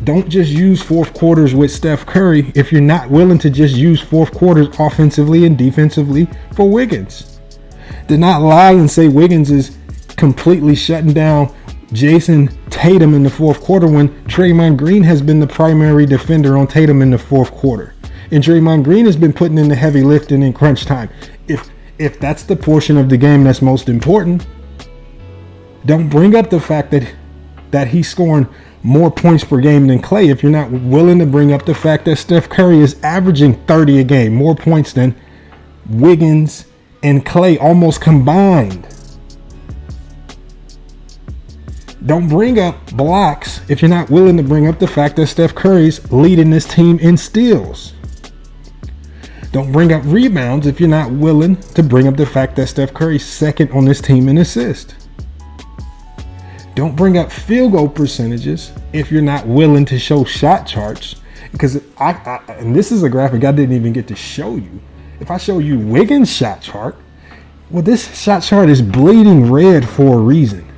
Don't just use fourth quarters with Steph Curry if you're not willing to just use fourth quarters offensively and defensively for Wiggins. Do not lie and say Wiggins is completely shutting down Jason Tatum in the fourth quarter when Draymond Green has been the primary defender on Tatum in the fourth quarter. And Draymond Green has been putting in the heavy lifting in crunch time. If that's the portion of the game that's most important, don't bring up the fact that he's scoring more points per game than Klay if you're not willing to bring up the fact that Steph Curry is averaging 30 a game, more points than Wiggins and Klay almost combined. Don't bring up blocks if you're not willing to bring up the fact that Steph Curry's leading this team in steals. Don't bring up rebounds if you're not willing to bring up the fact that Steph Curry's second on this team in assists. Don't bring up field goal percentages if you're not willing to show shot charts. Because and this is a graphic I didn't even get to show you. If I show you Wiggins' shot chart, well, this shot chart is bleeding red for a reason.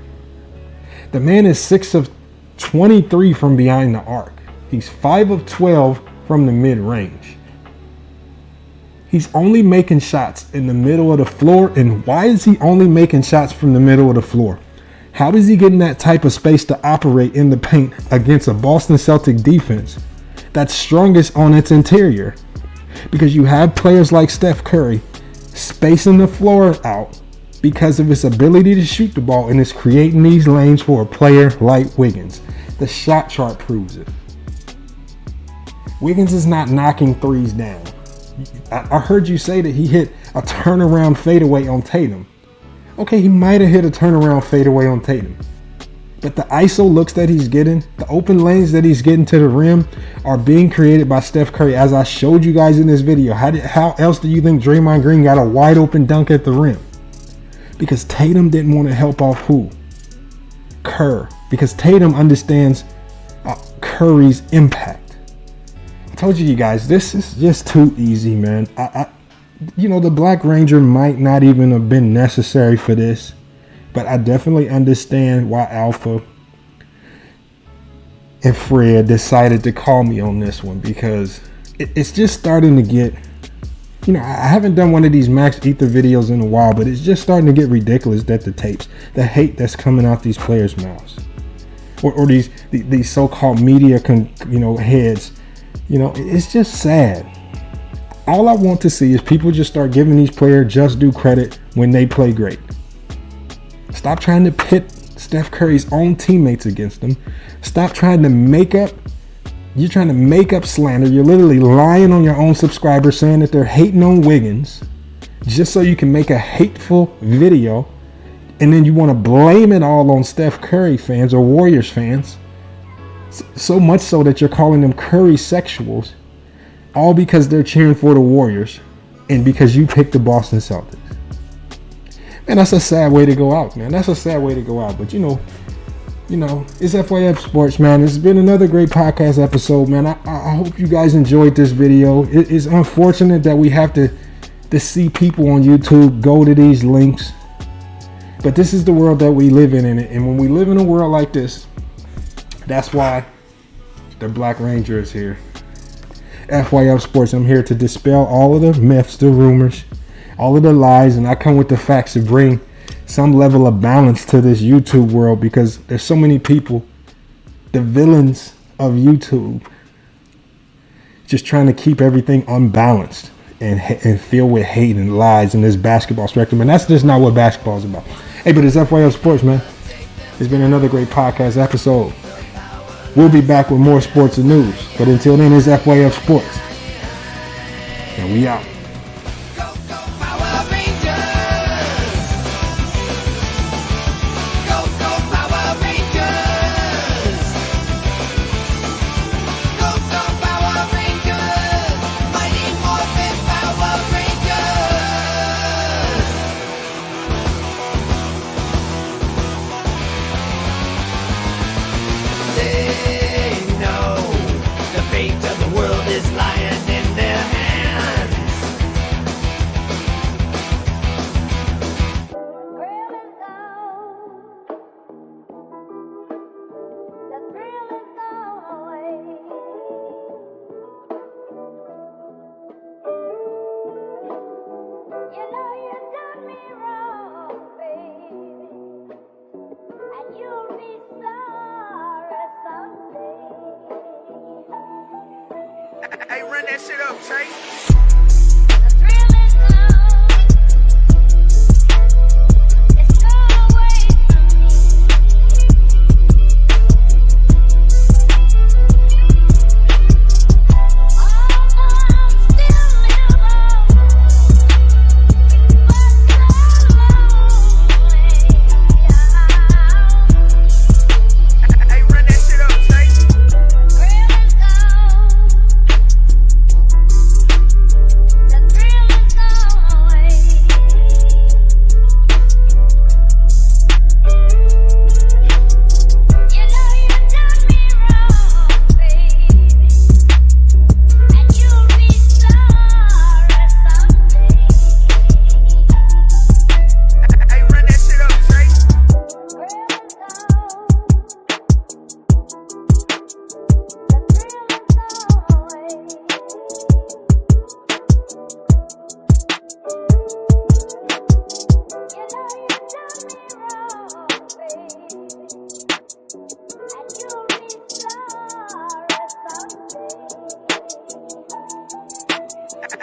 The man is 6 of 23 from behind the arc. He's 5 of 12 from the mid-range. He's only making shots in the middle of the floor. And why is he only making shots from the middle of the floor? How is he getting that type of space to operate in the paint against a Boston Celtic defense that's strongest on its interior? Because you have players like Steph Curry spacing the floor out because of his ability to shoot the ball, and is creating these lanes for a player like Wiggins. The shot chart proves it. Wiggins is not knocking threes down. I heard you say that he hit a turnaround fadeaway on Tatum. Okay, he might have hit a turnaround fadeaway on Tatum. But the ISO looks that he's getting, the open lanes that he's getting to the rim are being created by Steph Curry, as I showed you guys in this video. How else do you think Draymond Green got a wide open dunk at the rim? Because Tatum didn't want to help off who? Kerr. Because Tatum understands Curry's impact. I told you guys, this is just too easy, man. The Black Ranger might not even have been necessary for this, but I definitely understand why Alpha and Fred decided to call me on this one because it's just starting to get, you know, I haven't done one of these Max Ether videos in a while, but it's just starting to get ridiculous that the hate that's coming out these players' mouths, or these so-called media heads, you know, it's just sad. All I want to see is people just start giving these players just due credit when they play great. Stop trying to pit Steph Curry's own teammates against them. Stop trying to make up. You're trying to make up slander. You're literally lying on your own subscribers saying that they're hating on Wiggins just so you can make a hateful video. And then you want to blame it all on Steph Curry fans or Warriors fans. So much so that you're calling them Curry sexuals. All because they're cheering for the Warriors and because you picked the Boston Celtics. Man, that's a sad way to go out, man. That's a sad way to go out. But you know, it's FYF Sports, man. It's been another great podcast episode, man. I hope you guys enjoyed this video. It's unfortunate that we have to see people on YouTube go to these links. But this is the world that we live in. And when we live in a world like this, that's why the Black Ranger is here. FYF Sports, I'm here to dispel all of the myths, the rumors, all of the lies, and I come with the facts to bring some level of balance to this YouTube world, because there's so many people, the villains of YouTube, just trying to keep everything unbalanced and filled with hate and lies in this basketball spectrum. And that's just not what basketball is about. Hey, but it's FYF Sports, man. It's been another great podcast episode. We'll be back with more sports and news. But until then, it's FYF Sports. And we out. Hey, run that shit up, Chase.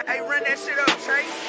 Hey, run that shit up, Chase.